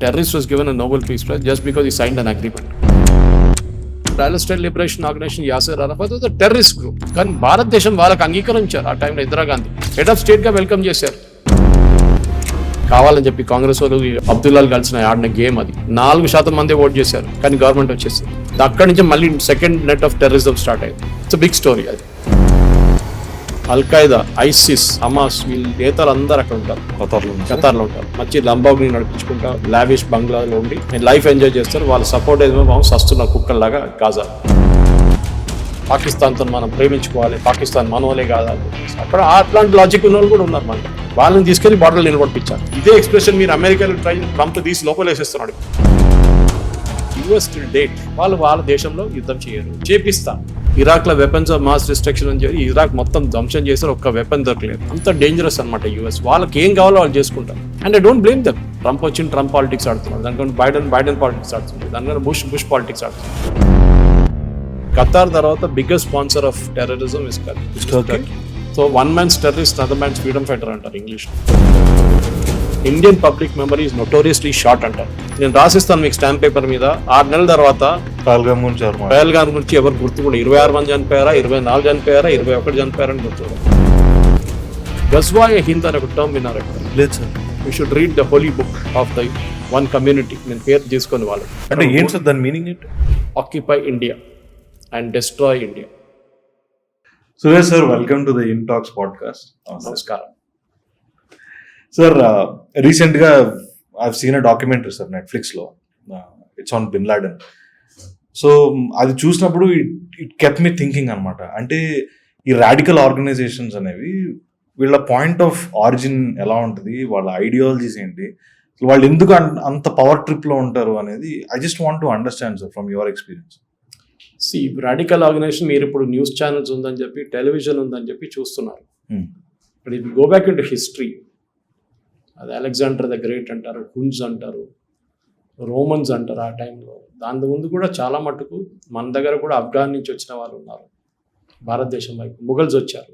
Terrorist was given a Nobel Peace Prize just because he signed an agreement. Palestine Liberation Organization Yasser Arafat was a terrorist group. కానీ భారతదేశం వాళ్ళకి అంగీకరించారు. ఆ టైంలో Indira Gandhi head of state గా welcome చేశారు. కావాలని చెప్పి కాంగ్రెస్ వాళ్ళు అబ్దుల్లాలు కలిసిన ఆడిన గేమ్ అది. 4% మంది ఓట్ చేశారు కానీ గవర్నమెంట్ వచ్చేసింది. అక్కడి నుంచి మళ్ళీ second net of terrorism start అయింది. ఇట్స్ బిగ్ స్టోరీ అది. అల్ఖైదా, ఐసిస్, హమాస్ వీళ్ళ నేతలు అందరూ అక్కడ ఉంటారు, ఖతార్లో ఉంటారు. మంచి లంబాగ్ని నడిపించుకుంటా లావిష్ బంగ్లాలో ఉండి లైఫ్ ఎంజాయ్ చేస్తారు. వాళ్ళ సపోర్ట్ ఏమో సస్తున్న కుక్కల్లాగా గాజా. పాకిస్తాన్తో మనం ప్రేమించుకోవాలి, పాకిస్తాన్ మనోలే కాదా అక్కడ అట్లాంటి లాజిక్ ఉన్న వాళ్ళు కూడా ఉన్నారు. మనకి వాళ్ళని తీసుకెళ్లి బార్డర్లో నిలబడిపించారు. ఇదే ఎక్స్ప్రెషన్ మీరు అమెరికాలో ట్రంప్ తీసి లోపల వేసేస్తున్నాడు. యుఎస్ టిల్ డేట్ వాళ్ళ దేశంలో యుద్ధం చేయరు, చేపిస్తా. ఇరాక్ లో వెపన్స్ ఆఫ్ మాస్ డిస్ట్రక్షన్ అని చెప్పి ఇరాక్ మొత్తం ధ్వంసం చేశారు, ఒక్క వెపన్ దొరకలేదు. అంత డేంజరస్ అనమాట యుఎస్. వాళ్ళకి ఏం కావాలో వాళ్ళు చేసుకుంటారు. And I don't blame them. Trump వచ్చింది, ట్రంప్ పాలిటిక్స్ ఆడుతున్నారు. దానికన్నా బైడెన్ పాలిటిక్స్ ఆడుతుంది, దానికన్నా బుష్ పాలిటిక్స్ ఆడుతుంది. ఖతార్ తర్వాత biggest sponsor of terrorism is Turkey. So one man's terrorist, other man's freedom fighter అంటారు English. Indian public memory is notoriously short అంటారు. నేను రాసిస్తాను మీకు స్టాంప్ పేపర్ మీద. 6 నెలల తర్వాత పహల్గామ్ గురించి ఎవరు గుర్తుకుండా 26 మంది చనిపోయారా, 24 చనిపోయారా, 21 చనిపోయారని గుర్తు. గజ్వాయ్ హింద్ అనే ఒక టర్మ్ విన్నారు లేదు sir? You should read the holy book of the one community. నేను పేరు తీసుకొని వాళ్ళు అంటే ఏంటి సార్ దాని మీనింగ్ ఏంటి? Occupy India and destroy India. Suresh sir, welcome to the in talks podcast. నమస్కారం సార్. రీసెంట్గా I've seen a documentary sir నెట్ఫ్లిక్స్లో. It's on bin Laden. So అది చూసినప్పుడు ఇట్ కెప్ట్ మీ థింకింగ్ అనమాట. అంటే ఈ రాడికల్ ఆర్గనైజేషన్స్ అనేవి వీళ్ళ పాయింట్ ఆఫ్ ఆరిజిన్ ఎలా ఉంటుంది, వాళ్ళ ఐడియాలజీస్ ఏంటి, వాళ్ళు ఎందుకు అంత పవర్ ట్రిప్లో ఉంటారు అనేది I just want to understand sir from your experience. Radical organisation మీరు ఇప్పుడు న్యూస్ ఛానల్స్ ఉందని చెప్పి, టెలివిజన్ ఉందని చెప్పి చూస్తున్నారు. బట్ ఇది go back in to history. అది అలెగ్జాండర్ ద గ్రేట్ అంటారు, హున్స్ అంటారు, రోమన్స్ అంటారు ఆ టైంలో. దాని ముందు కూడా చాలా మటుకు మన దగ్గర కూడా ఆఫ్ఘాన్ నుంచి వచ్చిన వాళ్ళు ఉన్నారు, భారతదేశం వైపు ముఘల్స్ వచ్చారు.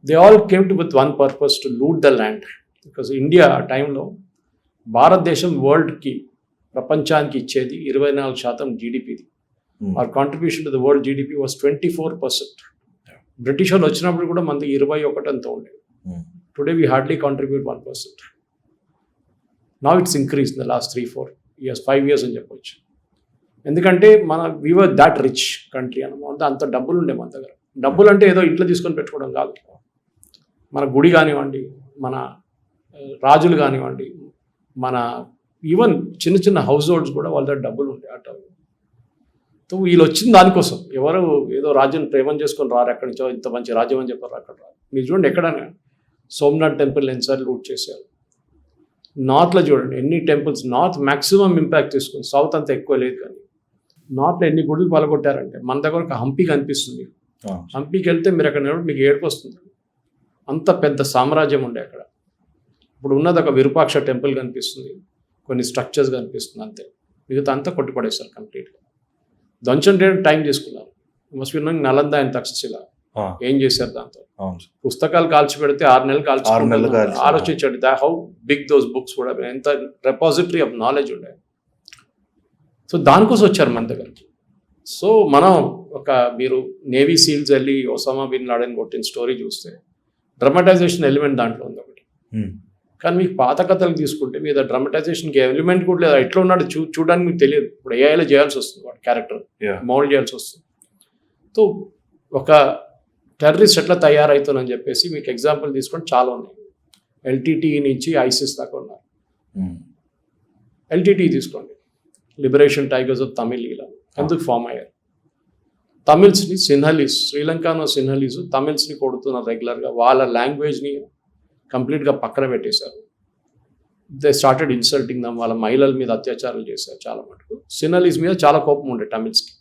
They all came to with one purpose, to loot the land. Because India ఆ టైంలో భారతదేశం వరల్డ్కి, ప్రపంచానికి ఇచ్చేది 24% జీడిపిది. our contribution to the world GDP was 24%. British వాళ్ళు వచ్చినప్పుడు కూడా మనది 21 అంతా ఉండేది. Today we hardly contribute 1%. Now it's increased in the last 3-4 years, 5 years అని చెప్పొచ్చు. ఎందుకంటే we were that rich country అన్నమాట. అంత డబ్బులు ఉండే మన దగ్గర. డబ్బులు అంటే ఏదో ఇంట్లో తీసుకొని పెట్టుకోవడం కాదు. మన గుడి కానివ్వండి, మన రాజులు కానివ్వండి, మన ఈవెన్ చిన్న చిన్న హౌస్ హోల్డ్స్ కూడా వాళ్ళ దగ్గర డబ్బులు ఉండే ఆ టైంలో. సో వీళ్ళు వచ్చింది దానికోసం. ఎవరు ఏదో రాజ్యం ప్రేమం చేసుకొని రారు, ఎక్కడి నుంచో ఇంత మంచి రాజ్యం అని చెప్పారు అక్కడ రారు. మీరు చూడండి ఎక్కడైనా సోమనాథ్ టెంపుల్ ఎన్నిసార్లు లూట్ చేశారు. నార్త్లో చూడండి ఎన్ని టెంపుల్స్. నార్త్ మ్యాక్సిమం ఇంపాక్ట్ తీసుకుంది, సౌత్ అంతా ఎక్కువ లేదు. కానీ నార్త్లో ఎన్ని గుడులు పలగొట్టారంటే మన దగ్గర ఒక హంపి కనిపిస్తుంది. హంపికి వెళ్తే మీరు అక్కడ మీకు ఏడుపు వస్తుంది. అంత పెద్ద సామ్రాజ్యం ఉండే అక్కడ. ఇప్పుడు ఉన్నది ఒక విరూపాక్ష టెంపుల్ కనిపిస్తుంది, కొన్ని స్ట్రక్చర్స్ కనిపిస్తుంది, అంతే. మిగతా అంతా కొట్టుపడేస్తారు కంప్లీట్గా. ధ్వంసం చేయడం టైం తీసుకున్నారు. Must be knowing Nalanda and Takshashila ఏం చేశారు దాంతో. పుస్తకాలు కాల్చి పెడితే 6 నెలలు కాల్చి ఆలోచించండి హౌ బిగ్ దోస్ బుక్స్ కూడా, ఎంత రెపాజిటరీ ఆఫ్ నాలెడ్జ్ ఉండే. సో దానికోసం వచ్చారు మన దగ్గరికి. సో మనం మీరు నేవీ సీల్స్ వెళ్ళి ఒసామా బిన్ లాడెన్ కొట్టిన స్టోరీ చూస్తే డ్రమటైజేషన్ ఎలిమెంట్ దాంట్లో ఉంది ఒకటి. కానీ మీకు పాత కథలు తీసుకుంటే మీద డ్రమటైజేషన్కి ఎలిమెంట్ కూడా లేదు. ఎట్లా ఉన్నాడు చూడడానికి మీకు తెలియదు. ఇప్పుడు ఏఐలో చేయాల్సి వస్తుంది, వాడు క్యారెక్టర్ మౌల్డ్ చేయాల్సి వస్తుంది. సో ఒక టెర్రరిస్ట్ ఎట్లా తయారవుతుందని చెప్పేసి మీకు ఎగ్జాంపుల్ తీసుకొని చాలా ఉన్నాయి. ఎల్టీటీ నుంచి ఐసిస్ దాకా ఉన్నారు. ఎల్టీటీ తీసుకోండి, లిబరేషన్ టైగర్స్ ఆఫ్ తమిళ్. ఇలా ఎందుకు ఫామ్ అయ్యారు? తమిళ్స్ని సిన్హలీస్, శ్రీలంకలో సిన్హలీస్ తమిళ్స్ని కొడుతున్నారు రెగ్యులర్గా. వాళ్ళ లాంగ్వేజ్ని కంప్లీట్గా పక్కన పెట్టేశారు. They started insulting them. వాళ్ళ మహిళల మీద అత్యాచారాలు చేశారు చాలా మటుకు. సిన్హలీస్ మీద చాలా కోపం ఉండే టమిల్స్కి.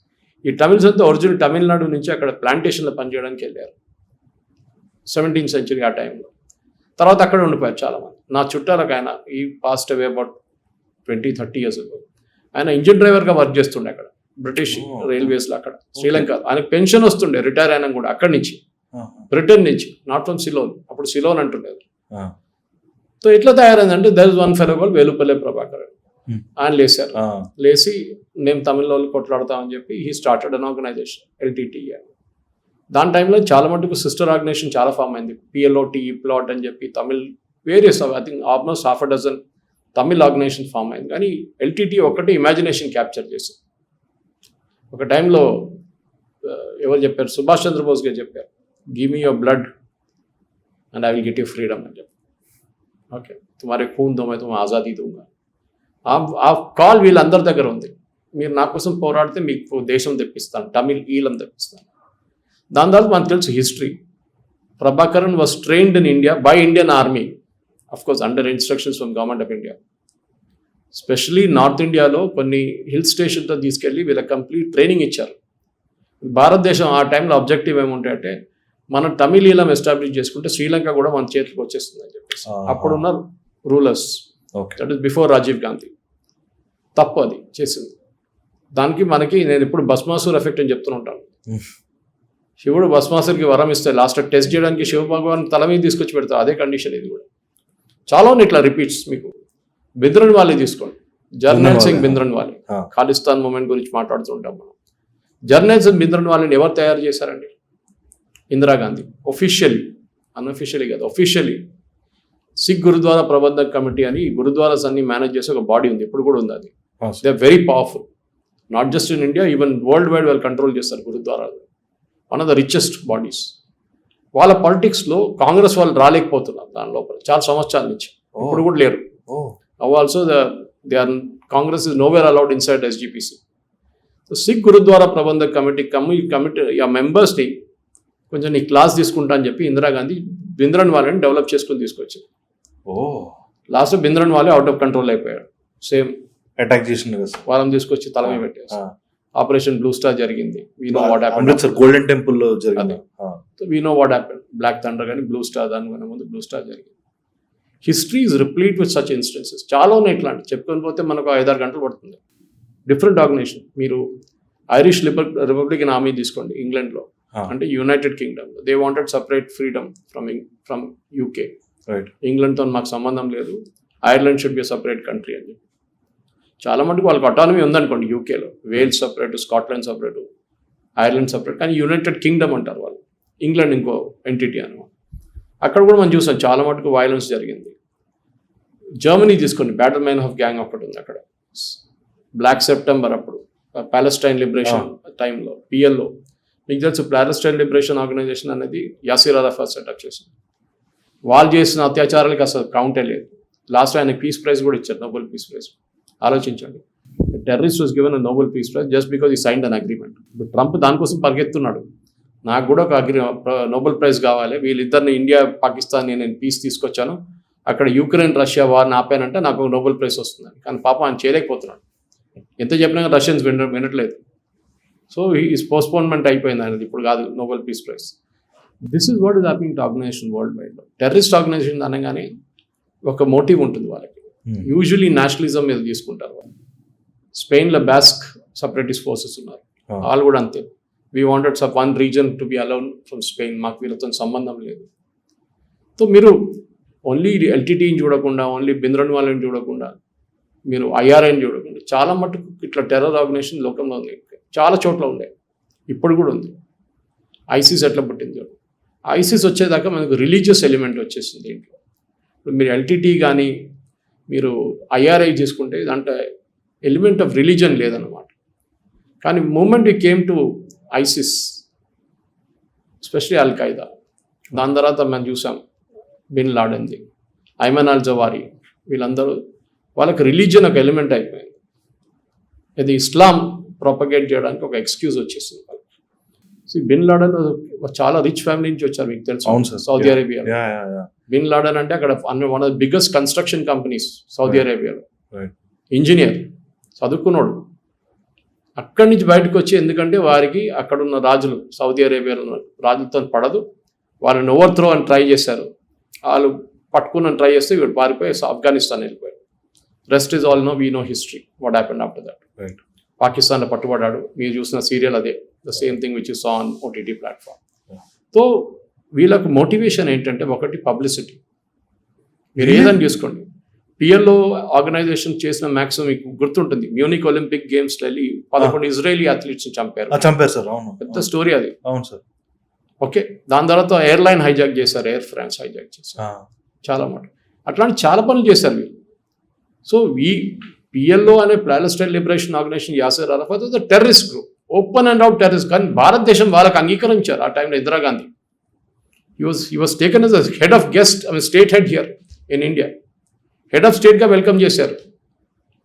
ఈ టమిల్స్ అంతా ఒరిజినల్ తమిళనాడు నుంచి అక్కడ ప్లాంటేషన్లో పనిచేయడానికి వెళ్ళారు 17th century ఆ టైంలో. తర్వాత అక్కడ ఉండిపోయారు చాలామంది. నా చుట్టాలకు ఆయన ఈ passed away about 20-30 years ago. ఆయన ఇంజిన్ డ్రైవర్గా వర్క్ చేస్తుండే అక్కడ బ్రిటిష్ రైల్వేస్లో అక్కడ శ్రీలంక. ఆయనకు పెన్షన్ వస్తుండే రిటైర్ అయినా కూడా అక్కడి నుంచి, బ్రిటన్ నుంచి, నాట్ ఫ్రమ్ సిలోన్. అప్పుడు సిలోన్ అంటుండేది. సో ఎట్లా తయారైందంటే there is one fellow called Velupillai Prabhakar. ఆయన లేచారు. లేచి మేము తమిళ వాళ్ళు కొట్లాడతామని చెప్పి he started an organization LTT. దాని టైంలో చాలా మటుకు సిస్టర్ ఆర్గనైజేషన్ చాలా ఫామ్ అయింది. పిఎల్ఓటి, ప్లాట్ అని చెప్పి Tamil various I think almost half a dozen Tamil organization form అయింది. కానీ ఎల్టీటీ ఒక్కటి ఇమాజినేషన్ క్యాప్చర్ చేసింది. ఒక టైంలో ఎవరు చెప్పారు, సుభాష్ చంద్రబోస్ గారు చెప్పారు, give me your blood and I will get you freedom అని చెప్పి. ఓకే, తుమారే ఖూన్ దో మై తుమ్ ఆజాదీ దూంగా. ఆ కాల్ వీళ్ళందరి దగ్గర ఉంది. మీరు నా కోసం పోరాడితే మీకు దేశం తెప్పిస్తాను, తమిళ్ ఈలం తెప్పిస్తాను. దాని తర్వాత మనకు తెలుసు history. Prabhakaran was trained in India by Indian army, of course under instructions from government of India. Especially north ఇండియాలో కొన్ని హిల్ స్టేషన్తో తీసుకెళ్ళి వీళ్ళకి కంప్లీట్ ట్రైనింగ్ ఇచ్చారు. భారతదేశం ఆ టైంలో ఆబ్జెక్టివ్ ఏముంటాయంటే మనం తమిళ ఈలం ఎస్టాబ్లిష్ చేసుకుంటే శ్రీలంక కూడా మన చేతికి వచ్చేస్తుంది అని చెప్పేసి అప్పుడున్న rulers. That is before Rajiv Gandhi. తప్పు అది చేసింది. దానికి మనకి నేను ఇప్పుడు భస్మాసుర్ ఎఫెక్ట్ అని చెప్తూ ఉంటాను. శివుడు భస్మాసురికి వరం ఇస్తే లాస్ట్ టెస్ట్ చేయడానికి శివ భగవాన్ తల మీద తీసుకొచ్చి పెడతారు. అదే కండిషన్ ఇది కూడా. చాలా ఉన్నాయి ఇట్లా రిపీట్స్. మీకు బింద్రన్ వాలే తీసుకోండి, జర్నైల్ సింగ్ బింద్రన్ వాలే. ఖాళిస్తాన్ మూమెంట్ గురించి మాట్లాడుతూ ఉంటాం మనం. జర్నైల్ సింగ్ బింద్రన్ వాలేని ఎవరు తయారు చేశారండి? ఇందిరాగాంధీ. ఒఫీషియల్లీ, అన్అఫీషియలీ కాదు, officially sick Gurdwara Prabandhak committee అని గురుద్వారాస్ అన్ని మేనేజ్ చేసే ఒక బాడీ ఉంది, ఇప్పుడు కూడా ఉంది. అది they are very powerful. Not just in India, even world wide వాళ్ళు కంట్రోల్ చేస్తారు గురుద్వారాలు. One of the richest bodies. వాళ్ళ పాలిటిక్స్లో కాంగ్రెస్ వాళ్ళు రాలేకపోతున్నారు దాని లోపల చాలా సంవత్సరాల నుంచి. ఇప్పుడు కూడా లేరు. Also they are Congress is nowhere allowed inside SGPC. So Sikh Gurdwara Prabandhak Committee ఆ మెంబర్స్ని కొంచెం నీ క్లాస్ తీసుకుంటా అని చెప్పి ఇందిరాగాంధీ బింద్రన్ వాళ్ళని డెవలప్ చేసుకుని తీసుకొచ్చింది. లాస్ట్ బింద్రన్ వాళ్ళే అవుట్ ఆఫ్ కంట్రోల్ అయిపోయాడు. సేమ్ అటాక్ చేసింది వాళ్ళని తీసుకొచ్చి తల మీద పెట్టేసి ఆపరేషన్ బ్లూ స్టార్ జరిగింది. We know what happened. Amritsar Golden Temple లో జరిగింది. We know what happened. Black Thunder కానీ బ్లూ స్టార్, దానికన్నా ముందు బ్లూ స్టార్ జరిగింది. History is replete with such instances. చాలా ఉన్నాయి ఇట్లాంటి. చెప్పుకొని పోతే మనకు 5-6 గంటలు పడుతుంది. Different organisation. మీరు ఐరిష్ రిపబ్లికన్ ఆర్మీ తీసుకోండి ఇంగ్లాండ్లో, అంటే United Kingdom. They wanted separate freedom from UK. ఇంగ్లాండ్తో మాకు సంబంధం లేదు, Ireland should be separate country అని చెప్పి. చాలా మటుకు వాళ్ళకి అటానమీ ఉందనుకోండి యూకేలో. Wales separate, Scotland separate, Ireland separate. కానీ యునైటెడ్ కింగ్డమ్ అంటారు వాళ్ళు. ఇంగ్లాండ్ ఇంకో ఎంటిటీ అనమాట. అక్కడ కూడా మనం చూసాం చాలా మటుకు వైలెన్స్ జరిగింది. జర్మనీ తీసుకోండి, బ్యాటిల్ మైన్ ఆఫ్ గ్యాంగ్ ఒకటి ఉంది అక్కడ. బ్లాక్ సెప్టెంబర్ అప్పుడు పాలెస్టైన్ లిబరేషన్ టైంలో పిఎల్ఓ. మీకు తెలుసు పాలెస్టైన్ లిబరేషన్ ఆర్గనైజేషన్ అనేది యాసిర్ అరఫాత్ సెటప్ చేసింది. వాళ్ళు చేసిన అత్యాచారాలకి అసలు కౌంటే లేదు. లాస్ట్ ఆయన పీస్ ప్రైజ్ కూడా ఇచ్చారు, నోబెల్ పీస్ ప్రైజ్. ఆలోచించండి, terrorist was given Nobel peace praise just because ఈ సైన్డ్ అన్ అగ్రిమెంట్. ఇప్పుడు ట్రంప్ దానికోసం పరిగెత్తున్నాడు, నాకు కూడా ఒక నోబెల్ ప్రైజ్ కావాలి, వీళ్ళిద్దరిని ఇండియా పాకిస్తాన్ నేను పీస్ తీసుకొచ్చాను, అక్కడ యూక్రెయిన్ రష్యా వార్ని ఆపానంటే నాకు నోబెల్ ప్రైజ్ వస్తుందని. కానీ పాపం ఆయన చేయలేకపోతున్నాడు. ఎంత చెప్పినా రష్యన్స్ వినట్లేదు. సో ఈస్ పోస్ట్పోన్మెంట్ అయిపోయింది ఆయనది, ఇప్పుడు కాదు Nobel peace prize. This is what is happening to organisation world వైడ్లో. టెర్రరిస్ట్ ఆర్గనైజేషన్ అనగానే ఒక మోటివ్ ఉంటుంది వాళ్ళకి. యూజువలీ నేషనలిజం మీద తీసుకుంటారు వాళ్ళు. స్పెయిన్లో బాస్క్ సపరేటిస్ట్ ఫోర్సెస్ ఉన్నారు, వాళ్ళు కూడా అంతే. We wanted one reason to be alone from Spain, మాకు వీళ్ళతో సంబంధం లేదు. సో మీరు ఓన్లీ ఎల్టీటీని చూడకుండా, ఓన్లీ బింద్రన్ వాళ్ళని చూడకుండా, మీరు ఐఆర్ఐని చూడకుండా, చాలా మటుకు ఇట్లా టెర్రర్ ఆర్గనైజేషన్ లోకంలో ఉంది. చాలా చోట్ల ఉండే, ఇప్పుడు కూడా ఉంది. ఐసిస్ ఎట్లా పుట్టింది? ఐసిస్ వచ్చేదాకా మనకు రిలీజియస్ ఎలిమెంట్ వచ్చేసింది దీంట్లో. ఇప్పుడు మీరు ఎల్టీటీ కానీ మీరు ఐఆర్ఐ తీసుకుంటే దాంట్లో ఎలిమెంట్ ఆఫ్ రిలీజన్ లేదన్నమాట. కానీ moment we came to ISIS, especially al Qaeda, దాని తర్వాత మనం చూసాం బిన్ లాడెన్ది, ఐమన్ అల్ జవారీ, వీళ్ళందరూ వాళ్ళకి రిలీజియన్ ఒక ఎలిమెంట్ అయిపోయింది. ఇది ఇస్లాం ప్రొపగేట్ చేయడానికి ఒక ఎక్స్క్యూజ్ వచ్చేసింది వాళ్ళకి. బిన్ లాడెన్ చాలా రిచ్ ఫ్యామిలీ నుంచి వచ్చారు, మీకు తెలుసు, సౌదీ అరేబియా. బిన్ లాడెన్ అంటే అక్కడ one of the biggest construction companies Saudi అరేబియాలో. ఇంజనీర్, చదువుకున్నాడు. అక్కడి నుంచి బయటకు వచ్చి, ఎందుకంటే వారికి అక్కడున్న రాజులు, సౌదీ అరేబియాలో రాజులతో పడదు, వాళ్ళని ఓవర్ త్రో అని ట్రై చేశారు. వాళ్ళు పట్టుకుని ట్రై చేస్తే వీడు పారిపోయి ఆఫ్ఘనిస్తాన్ వెళ్ళిపోయాడు. Rest is all know, we know history what happened after that. పాకిస్తాన్లో పట్టుబడ్డాడు. మీరు చూసిన సీరియల్ అదే, the same thing which is on OTT platform. So వీళ్ళకు మోటివేషన్ ఏంటంటే, ఒకటి పబ్లిసిటీ. మీరు ఏదని చూసుకోండి, పిఎల్ఓ ఆర్గనైజేషన్ చేసిన మ్యాక్సిమం మీకు గుర్తుంటుంది, మ్యూనిక్ ఒలింపిక్ గేమ్స్ వెళ్ళి 11 ఇజ్రాయలీ అథ్లీట్స్ చంపారు. చంపారు సార్, అవును, పెద్ద స్టోరీ అది. అవును సార్. ఓకే, దాని తర్వాత ఎయిర్లైన్ హైజాక్ చేశారు, ఎయిర్ ఫ్రాన్స్ హైజాక్ చేశారు, చాలా మాట అట్లాంటి చాలా పనులు చేశారు వీళ్ళు. సో ఈ పిఎల్ఓ అనే Palestine liberation organisation, Yasser Arafat the terrorist group, open and out terrorist. కానీ భారతదేశం వాళ్ళకి అంగీకరించారు ఆ టైంలో Indira Gandhi. he was taken as a head of guest, state head here in India. Head of స్టేట్గా వెల్కమ్ చేశారు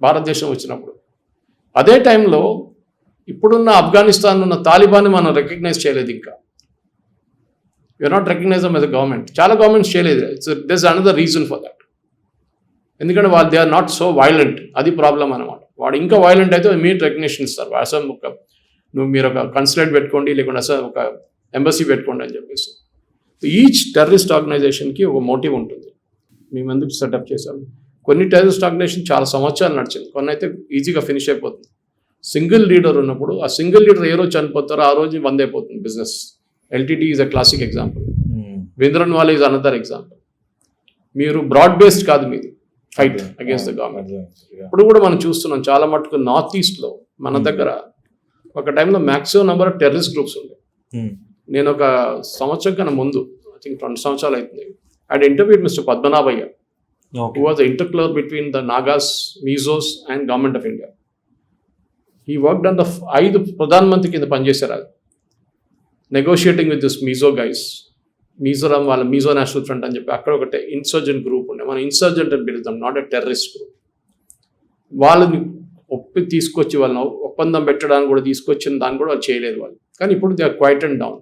భారతదేశం వచ్చినప్పుడు. అదే టైంలో ఇప్పుడున్న ఆఫ్ఘనిస్తాన్ ఉన్న తాలిబాన్ని మనం రికగ్నైజ్ చేయలేదు. ఇంకా you're not recognise as a government. చాలా గవర్నమెంట్స్ చేయలేదు. This another reason for that. ఎందుకంటే వాళ్ళు they are not so violent, అది ప్రాబ్లం అనమాట. వాడు ఇంకా వైలెంట్ అయితే మీట్ రికగ్నిషన్ ఇస్తారు. అసలు మీరు ఒక కన్సులేట్ పెట్టుకోండి, లేకుంటే అసలు ఒక ఎంబసీ పెట్టుకోండి అని చెప్పేసి. ఈచ్ టెర్రరిస్ట్ ఆర్గనైజేషన్కి ఒక మోటివ్ ఉంటుంది. మేము ఎందుకు సెటప్ చేశాము. కొన్ని టెర్రరిస్ట్ ఆర్గనైజేషన్ చాలా సంవత్సరాలు నడిచింది, కొన్ని అయితే ఈజీగా ఫినిష్ అయిపోతుంది. సింగిల్ లీడర్ ఉన్నప్పుడు ఆ సింగిల్ లీడర్ ఏ రోజు చనిపోతారో ఆ రోజు బంద్ అయిపోతుంది business. LTT is a classic example. Bhindranwale is another example. మీరు బ్రాడ్ బేస్డ్ కాదు మీది ఫైట్ అగేన్స్ట్ ద గవర్నమెంట్. ఇప్పుడు కూడా మనం చూస్తున్నాం చాలా మటుకు నార్త్ ఈస్ట్లో మన దగ్గర ఒక టైంలో maximum number of terrorist groups ఉండే. నేను ఒక సంవత్సరం కన్నా ముందు, ఐ థింక్ 2 సంవత్సరాలు అవుతుంది, I had interviewed Mr. Padmanabhaya, who was the interclerk between the Nagas, Mizos and Government of India. He worked on the 5 Pradhan Mantri కింద పనిచేశారు. Negotiating with this Mizo guys. Mizoram వాళ్ళ మీజో నేషనల్ ఫ్రంట్ అని చెప్పి అక్కడ ఒకటి insurgent group ఉండే. మనం insurgent అని పిలుద్దాం, నాట్ ఎ టెర్రరిస్ట్ గ్రూప్. వాళ్ళని తీసుకొచ్చి వాళ్ళని ఒప్పందం పెట్టడానికి కూడా తీసుకొచ్చిన దాన్ని కూడా వాళ్ళు చేయలేదు వాళ్ళు. కానీ ఇప్పుడు they are quiet and down.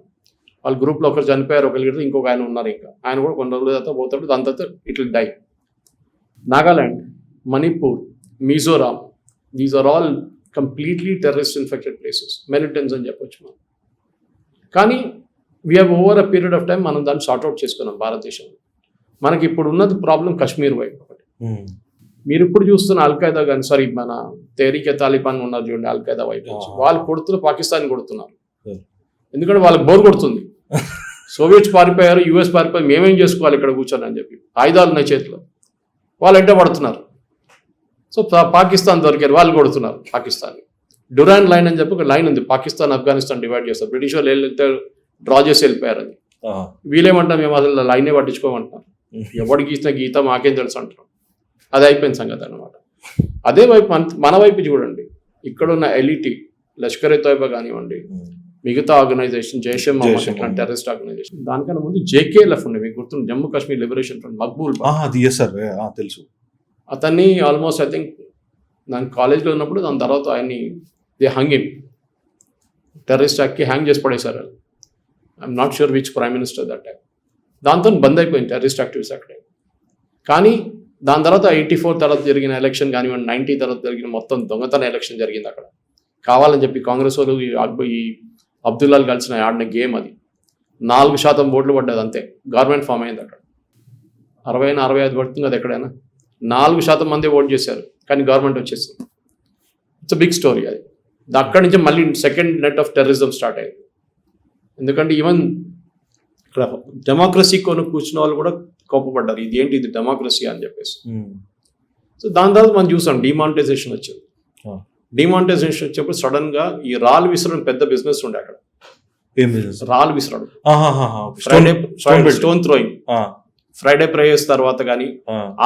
వాళ్ళ గ్రూప్లో ఒకరు చనిపోయారు, ఒక లీడర్, ఇంకొక ఆయన ఉన్నారు. ఇంకా ఆయన కూడా కొన్ని రోజుల తర్వాత పోతాడు, దాని తర్వాత it will die. Nagaland, Manipur, Mizoram, these are all completely terrorist infected places, militants అని చెప్పొచ్చు మనం. కానీ we have over a period of time మనం దాన్ని సార్ట్అవుట్ చేసుకున్నాం భారతదేశంలో. మనకి ఇప్పుడు ఉన్నది ప్రాబ్లం కాశ్మీర్ వైపు ఒకటి. మీరు ఇప్పుడు చూస్తున్న అల్ఖైదా కానీ, సారీ మన తెహ్రీకే తాలిబాన్ ఉన్నారు చూడండి, అల్ఖైదా వైపు వాళ్ళు కొడుతున్న పాకిస్తాన్ కొడుతున్నారు. ఎందుకంటే వాళ్ళకి బోర్ కొడుతుంది. సోవియట్స్ పారిపోయారు, యూఎస్ పారిపోయారు, మేమేం చేసుకోవాలి ఇక్కడ కూర్చొని అని చెప్పి ఆయుధాలు ఉన్నాయి చేతిలో, వాళ్ళు ఎంట పడుతున్నారు. సో పాకిస్తాన్ దొరికారు, వాళ్ళు కొడుతున్నారు పాకిస్తాన్. డ్యూరాన్ లైన్ అని చెప్పి ఒక లైన్ ఉంది, పాకిస్తాన్ ఆఫ్ఘనిస్తాన్ డివైడ్ చేస్తారు. బ్రిటిష్ వాళ్ళు వెళ్తే డ్రా చేసి వెళ్ళిపోయారు. అది వీళ్ళేమంటారు, మేము అసలు లైనే పట్టించుకోమంటున్నారు, ఎవరికి గీసిన గీత మాకేం తెలుసు అంటున్నాం. అది అయిపోయిన సంగతి అనమాట. అదే వైపు మన వైపు చూడండి, ఇక్కడున్న ఎలిటీ లష్కర్ ఎ తోయిబా కానివ్వండి, మిగతా ఆర్గనైజేషన్ జైషే మహమ్మద్ ఇట్లాంటి టెర్రరిస్ట్ ఆర్గనైజేషన్. దానికన్నా ముందు JKLF ఉండే, మీకు గుర్తుంది, జమ్మూ కాశ్మీర్ లిబరేషన్ ఫ్రంట్, మక్బూల్ తెలుసు. అతన్ని ఆల్మోస్ట్ ఐ థింక్ దాని కాలేజ్లో ఉన్నప్పుడు, దాని తర్వాత ఆయన్ని దే హంగ్ హిమ్, టెర్రరిస్ట్ యాక్ట్కి హ్యాంగ్ చేసి పడేశారు. I'm not sure which prime minister that time. దాంతో బంద్ అయిపోయింది టెర్రరిస్ట్ యాక్టివిటీస్ అక్కడే. కానీ దాని తర్వాత 84 తర్వాత జరిగిన ఎలక్షన్ కానివ్వండి, 90 తర్వాత జరిగిన మొత్తం దొంగతన ఎలక్షన్ జరిగింది అక్కడ. కావాలని చెప్పి కాంగ్రెస్ వాళ్ళు ఈ అబ్దుల్లాలు కలిసిన ఆడిన గేమ్ అది. 4% ఓట్లు పడ్డది అంతే. గవర్నమెంట్ ఫామ్ అయింది అక్కడ. 60-65 పడుతుంది కదా ఎక్కడైనా. 4% మంది ఓట్ చేశారు, కానీ గవర్నమెంట్ వచ్చేసింది. ఇట్స్ అ బిగ్ స్టోరీ అది. అక్కడి నుంచి మళ్ళీ second net of terrorism start అయింది. ఎందుకంటే ఈవెన్ ఇక్కడ డెమోక్రసీ కూర్చున్న వాళ్ళు కూడా కోపపడ్డారు, ఇది ఏంటి, ఇది డెమోక్రసీ అని చెప్పేసి. సో దాని తర్వాత మనం చూసాం డిమానిటైజేషన్ వచ్చింది. డిమానిటైజేషన్ వచ్చేప్పుడు సడన్ గా ఈ రాళ్ళు విసరడం పెద్ద బిజినెస్ ఉండే అక్కడ. రాళ్ళు విసరడం, స్టోన్ థ్రోయింగ్, ఫ్రైడే ప్రేయర్స్ తర్వాత కానీ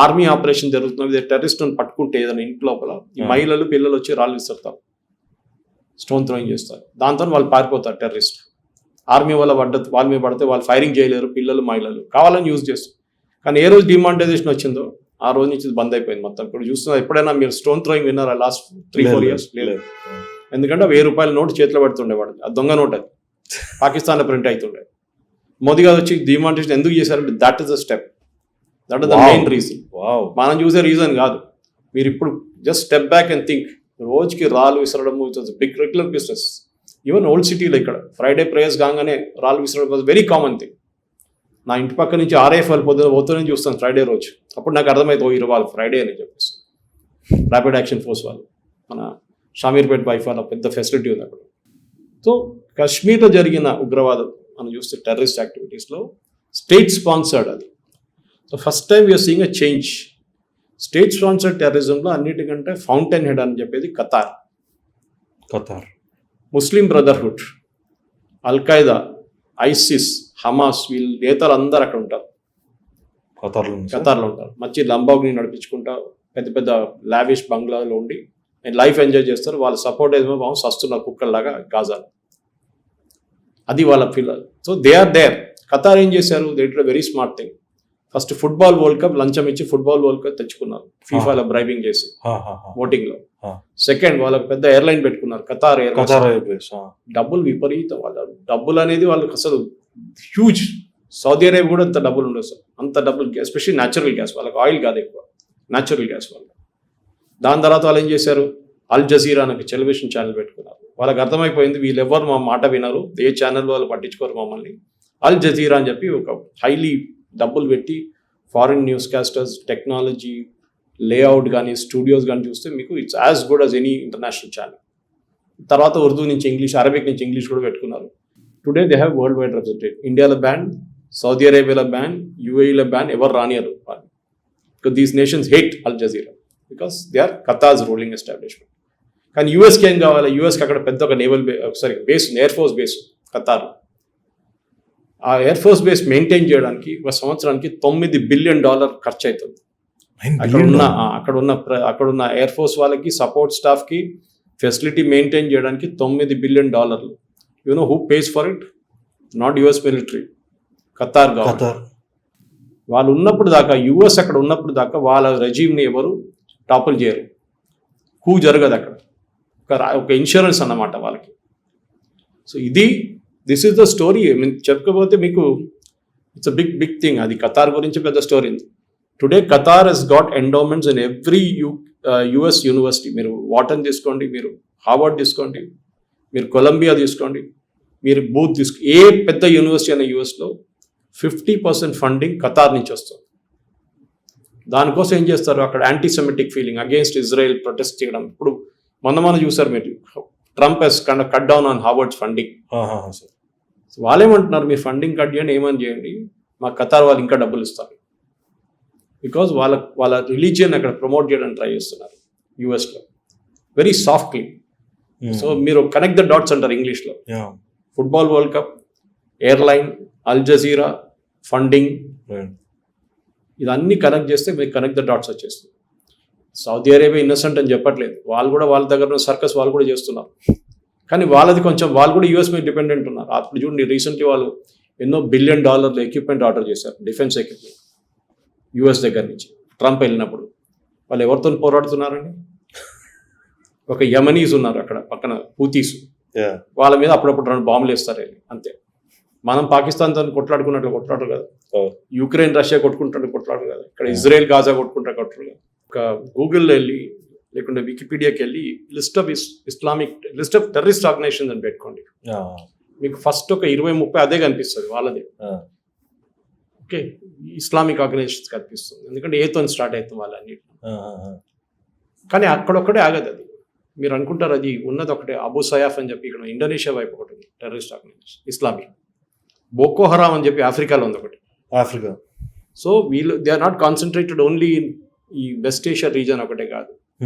ఆర్మీ ఆపరేషన్ జరుగుతున్నది, టెర్రరిస్ట్ పట్టుకుంటే ఏదైనా ఇంటి లోపల ఈ మహిళలు పిల్లలు వచ్చి రాళ్ళు విసురుతారు, స్టోన్ థ్రోయింగ్ చేస్తారు. దాంతో వాళ్ళు పారిపోతారు టెర్రరిస్ట్. ఆర్మీ వాళ్ళ మీద పడితే వాళ్ళు ఫైరింగ్ చేయలేరు, పిల్లలు మహిళలు కావాలని యూజ్ చేస్తారు. కానీ ఏ రోజు డిమానిటైజేషన్ వచ్చిందో ఆ రోజు నుంచి బంద్ అయిపోయింది మొత్తం. ఇప్పుడు చూస్తున్నారు, ఎప్పుడైనా మీరు స్టోన్ థ్రోయింగ్ విన్నారా లాస్ట్ 3-4 years? లేదు. ఎందుకంటే ₹1000 నోటు చేతిలో పడుతుండేవాడు, ఆ దొంగ నోట్ అది పాకిస్తాన్లో ప్రింట్ అవుతుండే. మోదీ గారు వచ్చి డిమానిటైజేషన్ ఎందుకు చేశారంటే that is the step, that is the main reason. మనం చూసే రీజన్ కాదు. మీరు ఇప్పుడు just step back and think, రోజుకి రాళ్ళు విసరడం it's big regular business. Even old సిటీలో ఇక్కడ ఫ్రైడే ప్రేయర్స్ కాగానే రాళ్ళు విసరడం వాజ్ వెరీ కామన్ థింగ్. నా ఇంటి పక్క నుంచి RAF వాళ్ళు పోతూనే చూస్తాను ఫ్రైడే రోజు. అప్పుడు నాకు అర్థమైంది, ఈరోజు వాళ్ళు ఫ్రైడే అని చెప్పేసి. ర్యాపిడ్ యాక్షన్ ఫోర్స్ వాళ్ళు, మన షామీర్పేట్ వైఫ్ వాళ్ళ పెద్ద ఫెసిలిటీ ఉంది అక్కడ. సో కాశ్మీర్లో జరిగిన ఉగ్రవాదం మనం చూస్తే టెర్రరిస్ట్ యాక్టివిటీస్లో స్టేట్ స్పాన్సర్డ్ అది. So first time we're seeing a change. State sponsor టెర్రరిజంలో అన్నిటికంటే ఫౌంటైన్ హెడ్ అని చెప్పేది Qatar. Muslim Brotherhood, al Qaeda, ISIS, Hamas వీళ్ళ నేతలు అందరూ అక్కడ ఉంటారు, ఖతార్లో ఉంటారు. మంచి లంబాగ్ని నడిపించుకుంటా పెద్ద పెద్ద లావిష్ బంగ్లాలో ఉండి లైఫ్ ఎంజాయ్ చేస్తారు. వాళ్ళ సపోర్ట్ ఏమో బాగుంది, సస్తున్నారు కుక్కల్లాగా గాజాలో. అది వాళ్ళ పిల్లలు. So they are there. Qatar ఏం చేశారు? They did very smart thing. First football world cup లంచం ఇచ్చి ఫుట్బాల్ వరల్డ్ కప్ తెచ్చుకున్నారు, ఫీఫాలో బ్రైబింగ్ చేసి ఓటింగ్ లో. సెకండ్ వాళ్ళకి పెద్ద ఎయిర్లైన్ పెట్టుకున్నారు, ఖతార్ ఎయిర్వేస్. డబ్బులు విపరీతం, వాళ్ళ డబ్బులు అనేది వాళ్ళకి అసలు హ్యూజ్. సౌదీ అరేబియా కూడా అంత డబ్బులు ఉండవు సార్, అంత డబ్బులు, ఎస్పెషల్లీ న్యాచురల్ గ్యాస్. వాళ్ళకి ఆయిల్ కాదు ఎక్కువ, న్యాచురల్ గ్యాస్ వాళ్ళు. దాని తర్వాత వాళ్ళు ఏం చేశారు? అల్ జజీరా అనే టెలివిజన్ ఛానల్ పెట్టుకున్నారు. వాళ్ళకి అర్థమైపోయింది వీళ్ళెవ్వరు మా మాట వినరు, ఏ ఛానల్ వాళ్ళు పట్టించుకోరు మమ్మల్ని. అల్ జజీరా అని చెప్పి ఒక హైలీ డబ్బులు పెట్టి foreign news casters, technology, layout కానీ స్టూడియోస్ కానీ చూస్తే మీకు it's as good as any international channel. తర్వాత ఉర్దూ నుంచి ఇంగ్లీష్, అరబిక్ నుంచి ఇంగ్లీష్ కూడా పెట్టుకున్నారు. Today they have world wide representative. ఇండియాలో బ్యాన్, సౌదీ అరేబియాలో బ్యాన్, యూఏఈలో బ్యాన్, ఎవరు రానియరు. Because these nations hate Al Jazeera because they are Qatar's ruling establishment. కానీ యూఎస్కి ఏం కావాలి? యూఎస్కి అక్కడ పెద్ద ఒక naval base, air force base Qatar. ఆ ఎయిర్ ఫోర్స్ బేస్ మెయింటైన్ చేయడానికి ఒక సంవత్సరానికి $9 బిలియన్ ఖర్చు అవుతుంది. అక్కడున్న ఎయిర్ ఫోర్స్ వాళ్ళకి, సపోర్ట్ స్టాఫ్కి, ఫెసిలిటీ మెయింటైన్ చేయడానికి $9 billion. You know who pays for it? Not US military, Qatar government. వాళ్ళు ఉన్నప్పుడు దాకా, యుఎస్ అక్కడ ఉన్నప్పుడు దాకా వాళ్ళ రెజీమ్ని ఎవరు టాపుల్ చేయరు, హూ జరగదు అక్కడ. ఒక ఇన్సూరెన్స్ అన్నమాట వాళ్ళకి. So this is the story. చెప్పకపోతే మీకు ఇట్స్ అ బిగ్ థింగ్. అది ఖతార్ గురించి పెద్ద story. Today Qatar has got endowments in every US university. మీరు వాటన్ తీసుకోండి, మీరు హార్వర్డ్ తీసుకోండి, మీరు కొలంబియా తీసుకోండి, మీరు బూత్ ఏ పెద్ద యూనివర్సిటీ అనే యూఎస్లో 50% ఫండింగ్ ఖతార్ నుంచి వస్తుంది. దానికోసం ఏం చేస్తారు? అక్కడ antisemitic feeling, against Israel protest చేయడం. ఇప్పుడు మనం చూసారు మీరు, Trump he's cut down on Harvard's funding. వాళ్ళేమంటున్నారు? మీరు ఫండింగ్ కట్ చేయండి, ఏమని చేయండి, మా ఖతార్ వాళ్ళు ఇంకా డబ్బులు ఇస్తారు. బికాజ్ వాళ్ళ రిలీజియన్ అక్కడ ప్రమోట్ చేయడానికి ట్రై చేస్తున్నారు యూఎస్లో, వెరీ సాఫ్ట్లీ. సో మీరు కనెక్ట్ ద డాట్స్ అంటారు ఇంగ్లీష్లో. Football world cup, airline, al Jazeera, funding, ఇదన్నీ కనెక్ట్ చేస్తే మీకు కనెక్ట్ ద డాట్స్ వచ్చేస్తుంది. సౌదీ అరేబియా ఇన్నోసెంట్ అని చెప్పట్లేదు, వాళ్ళు కూడా వాళ్ళ దగ్గర ఉన్న సర్కస్ వాళ్ళు కూడా చేస్తున్నారు. కానీ వాళ్ళది కొంచెం, వాళ్ళు కూడా యూఎస్ మీద డిపెండెంట్ ఉన్నారు. అప్పుడు చూడండి, రీసెంట్లీ వాళ్ళు ఎన్నో $1 బిలియన్ ఎక్విప్మెంట్ ఆర్డర్ చేశారు, డిఫెన్స్ ఎక్విప్మెంట్ యూఎస్ దగ్గర నుంచి. ట్రంప్ వెళ్ళినప్పుడు వాళ్ళు ఎవరితో పోరాడుతున్నారండి? ఒక యమనీస్ ఉన్నారు అక్కడ పక్కన, హూతీస్. వాళ్ళ మీద అప్పుడప్పుడు 2 బాంబులు వేస్తారు అంతే. మనం పాకిస్తాన్తో కొట్లాడుకున్నట్లు కొట్లాడరు కదా, యుక్రెయిన్ రష్యా కొట్టుకుంటున్నట్టు కొట్లాడరు కదా, ఇక్కడ ఇజ్రాయెల్ గాజా కొట్టుకుంటారు కొట్టరు కదా. ఒక గూగుల్లో వెళ్ళి లేకుంటే వికీపీడియాకి వెళ్ళి లిస్ట్ ఆఫ్ టెర్రరిస్ట్ ఆర్గనైజేషన్స్ అని పెట్టుకోండి. మీకు ఫస్ట్ ఒక 20-30 అదే కనిపిస్తుంది వాళ్ళది. ఓకే, ఇస్లామిక్ ఆర్గనైజేషన్స్ కనిపిస్తుంది, ఎందుకంటే ఏతో స్టార్ట్ అవుతుంది వాళ్ళన్నిటి. కానీ అక్కడొక్కడే ఆగదు అది. మీరు అనుకుంటారు అది ఉన్నది ఒకటే, అబూ సయాఫ్ అని చెప్పి ఇక్కడ ఇండోనేషియా వైపు ఒకటి ఉంది terrorist organisation, Islamic. Boko Haram అని చెప్పి ఆఫ్రికాలో ఉంది ఒకటి. ఆఫ్రికా. సో వీళ్ళు they are not concentrated only in ఈ వెస్ట్ ఏషియా రీజన్ ఒకటే కాదు,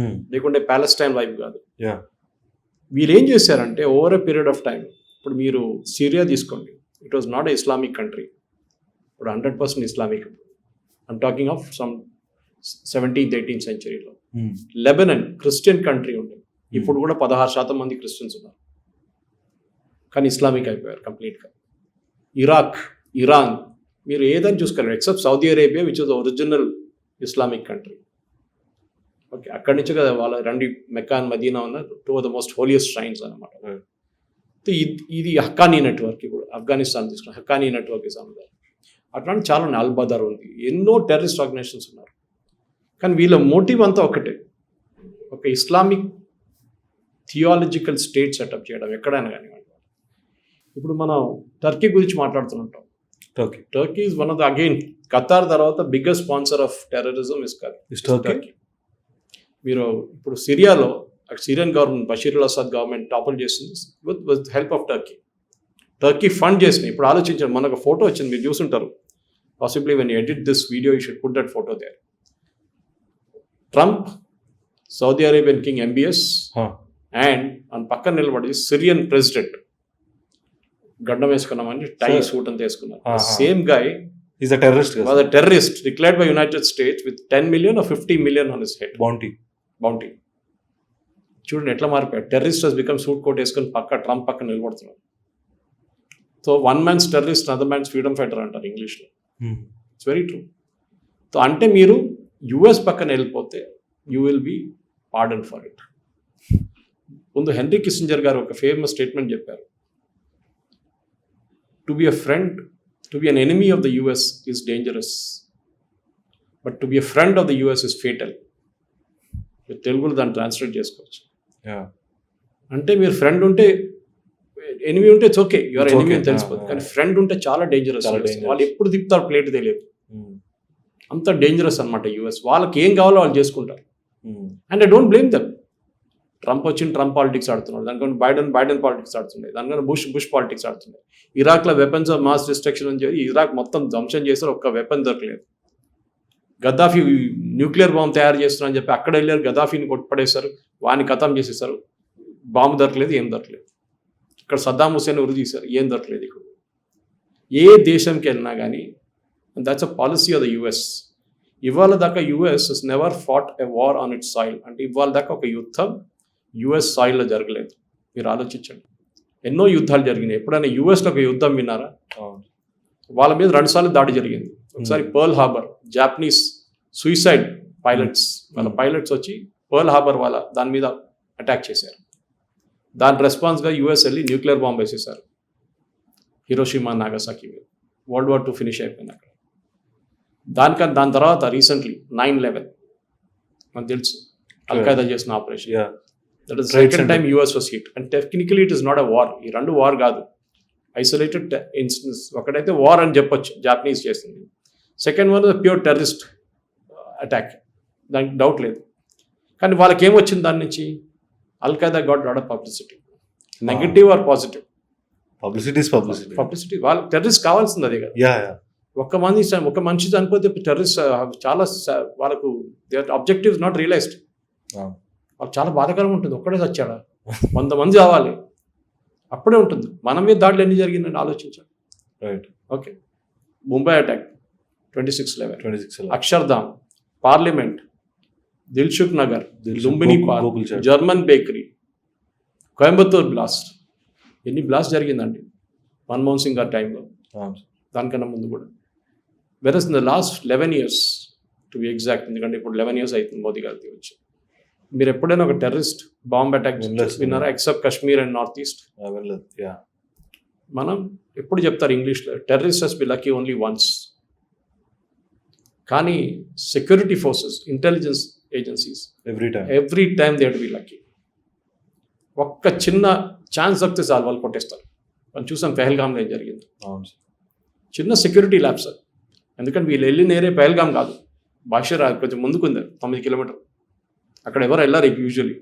లేకుంటే ప్యాలెస్టైన్ వైపు కాదు. వీళ్ళు ఏం చేశారంటే over a period of time, ఇప్పుడు మీరు సిరియా తీసుకోండి, it was not a Islamic country, ఇప్పుడు 100% Islamic. I'm talking of some 17th 18th centuryలో. లెబనన్ క్రిస్టియన్ కంట్రీ ఉంటుంది, ఇప్పుడు కూడా 16% మంది క్రిస్టియన్స్ ఉన్నారు, కానీ ఇస్లామిక్ అయిపోయారు కంప్లీట్గా. ఇరాక్, ఇరాన్, మీరు ఏదని చూసుకోలేరు except Saudi Arabia which is the original Islamic country. Okay, అక్కడి నుంచి కదా వాళ్ళ మెక్కా అండ్ మదీనా ఉన్న 2 of the most holiest shrines అనమాట. ఇది హక్కానీ నెట్వర్క్. ఇప్పుడు ఆఫ్ఘనిస్తాన్ తీసుకున్న హక్కానీ నెట్వర్క్ ఇస్లాం, అట్లాంటి చాలా అల్ బదర్ ఉంది, ఎన్నో టెర్రరిస్ట్ ఆర్గనైజేషన్స్ ఉన్నారు. కానీ వీళ్ళ మోటివ్ అంతా ఒకటే, ఒక ఇస్లామిక్ థియాలజికల్ స్టేట్ సెటప్ చేయడం ఎక్కడైనా కానివ్వండి. ఇప్పుడు మనం టర్కీ గురించి మాట్లాడుతుంటాం. Turkey is one of the, again Qatar తర్వాత biggest sponsor of terrorism is Turkey. మీరు ఇప్పుడు సిరియాలో Syrian government, Bashar al Assad government topple చేసింది with help of Turkey fund చేసినాయి. ఇప్పుడు ఆలోచించండి, మనకు ఫోటో వచ్చింది, మీరు చూసుంటారు. Possibly when you edit this video you should put that photo there. Trump, Saudi Arabian king MBS and మన పక్కన నిలబడి సిరియన్ ప్రెసిడెంట్ గడ్డం వేసుకున్నామని టై సూట్ అంతా వేసుకున్నారు. Same guy is a terrorist, was a terrorist declared by United States with 10 million or 50 million on his head. Bounty. చూడండి ఎట్లా మారిపోయాడు. Terrorist he's become suit coat వేసుకొని ట్రంప్ పక్కన నిలబడుతున్నాడు. So one man's terrorist, other man's freedom fighter అంటారు ఇంగ్లీష్లో. It's very true. So అంటే మీరు యుఎస్ పక్కన వెళ్ళిపోతే you will be pardon for it. ముందు హెన్రీ కిస్సింజర్ గారు ఒక ఫేమస్ స్టేట్మెంట్ చెప్పారు. To be a friend, to be an enemy of the US is dangerous, but to be a friend of the US is fatal. తెలుగులో దాన్ని translate చేసుకోవచ్చు. అంటే మీరు friend ఉంటే, enemy ఉంటే ఇట్స్ ఓకే, యువర్ ఎనిమీ అని తెలిసిపోతుంది. కానీ ఫ్రెండ్ ఉంటే చాలా డేంజరస్. వాళ్ళు ఎప్పుడు దిగుతారు ప్లేట్ తెలియదు, అంత డేంజరస్ అనమాట యుఎస్. వాళ్ళకి ఏం కావాలో వాళ్ళు చేసుకుంటారు. And I don't blame them. Trump వచ్చిన ట్రంప్ పాలిటిక్స్ ఆడుతున్నాడు, దానికన్నా బైడెన్ పాలిటిక్స్ ఆడుతున్నాయి, దానికన్నా బుష్ పాలిటిక్స్ ఆడుతున్నాయి. ఇరాక్లో వెపన్స్ ఆఫ్ మాస్ డిస్ట్రక్షన్ అని చెప్పి ఇరాక్ మొత్తం ధ్వంసం చేశారు, ఒక్క వెపన్ దొరకలేదు. గద్దాఫీ న్యూక్లియర్ బాంబు తయారు చేస్తున్నా అని చెప్పి అక్కడ వెళ్ళారు, గద్దాఫీని కొట్టుపడేశారు, వాడిని ఖతం చేసేసారు. బాంబు దొరకలేదు, ఏం దొరకలేదు. ఇక్కడ సద్దాం హుసేన్ ఉరి తీశారు, ఏం దొరకలేదు. ఇక్కడ ఏ దేశంకి వెళ్ళినా కానీ that's a policy of the US. ఇవాళ దాకా US is never fought a war on its soil. అంటే ఇవాళ దాకా ఒక యుద్ధం యుఎస్ సాయిల్లో జరగలేదు. మీరు ఆలోచించండి, ఎన్నో యుద్ధాలు జరిగినాయి. ఎప్పుడైనా యుఎస్లో ఒక యుద్ధం విన్నారా? వాళ్ళ మీద 2 సార్లు దాడి జరిగింది. ఒకసారి pearl harbour, Japanese suicide pilots, వాళ్ళ పైలట్స్ వచ్చి పర్ల్ హార్బర్ దాని మీద అటాక్ చేశారు. దాని రెస్పాన్స్గా యుఎస్ వెళ్ళి న్యూక్లియర్ బాంబ్ వేసేసారు హిరోషిమా, నాగసాకి మీద. వరల్డ్ వార్ 2 ఫినిష్ అయిపోయింది అక్కడ. దాని తర్వాత రీసెంట్లీ 9/11 మనకు తెలుసు, అల్ఖైదా చేసిన operation. That is the second time US was hit. And technically it is not a war. ఈ 2 వార్ కాదు, ఐసోలేటెడ్ ఇన్సిడెన్స్. ఒకటైతే వార్ అని చెప్పొచ్చు, జాపనీస్ చేసింది. Second one pure terrorist attack, దానికి డౌట్ లేదు. కానీ వాళ్ళకి ఏమొచ్చింది దాని నుంచి? Al Qaeda got lot of publicity, negative or positive. Publicity వాళ్ళకి టెర్రరిస్ట్ కావాల్సింది అదే కదా. ఒక మనిషి చనిపోతే టెర్రరిస్ట్ చాలా వాళ్ళకు ఆబ్జెక్టివ్స్ నాట్ రియలైజ్డ్. వాళ్ళకి చాలా బాధాకరం ఉంటుంది. ఒక్కడే చచ్చాడా, 100 మంది కావాలి, అప్పుడే ఉంటుంది. మన మీద దాడులు ఎన్ని జరిగిందని ఆలోచించాలి. Right, okay. Mumbai attack 26/11, Akshardham, parliament, Dilsukh Nagar, Lumbini park, German bakery, Coimbatore blast. ఎన్ని బ్లాస్ట్ జరిగిందండి మన్మోహన్ సింగ్ గారి టైంలో, దానికన్నా ముందు కూడా. Versus in the last 11 years to be exact, ఎందుకంటే ఇప్పుడు 11 years అవుతుంది మోదీ గారికి వచ్చి. మీరు ఎప్పుడైనా ఒక టెర్రరిస్ట్ బాంబ్ అటాక్ విన్నారా? Except Kashmir and north east. మనం ఎప్పుడు చెప్తారు ఇంగ్లీష్లో, terrorist has be lucky only once. కానీ security forces, intelligence agencies every time they to be lucky. ఒక్క చిన్న ఛాన్స్ దొరికితే చాలు వాళ్ళు కొట్టేస్తారు. మనం చూసాం పెహల్గామ్లో ఏం జరిగింది. చిన్న సెక్యూరిటీ ల్యాబ్స్. ఎందుకంటే వీళ్ళు వెళ్ళిన ఏరియా పెహల్గామ్ కాదు, బాషిరా కొంచెం ముందుకుంది, 9 kilometers. అక్కడ ఎవరు వెళ్ళారు యూజువలీ.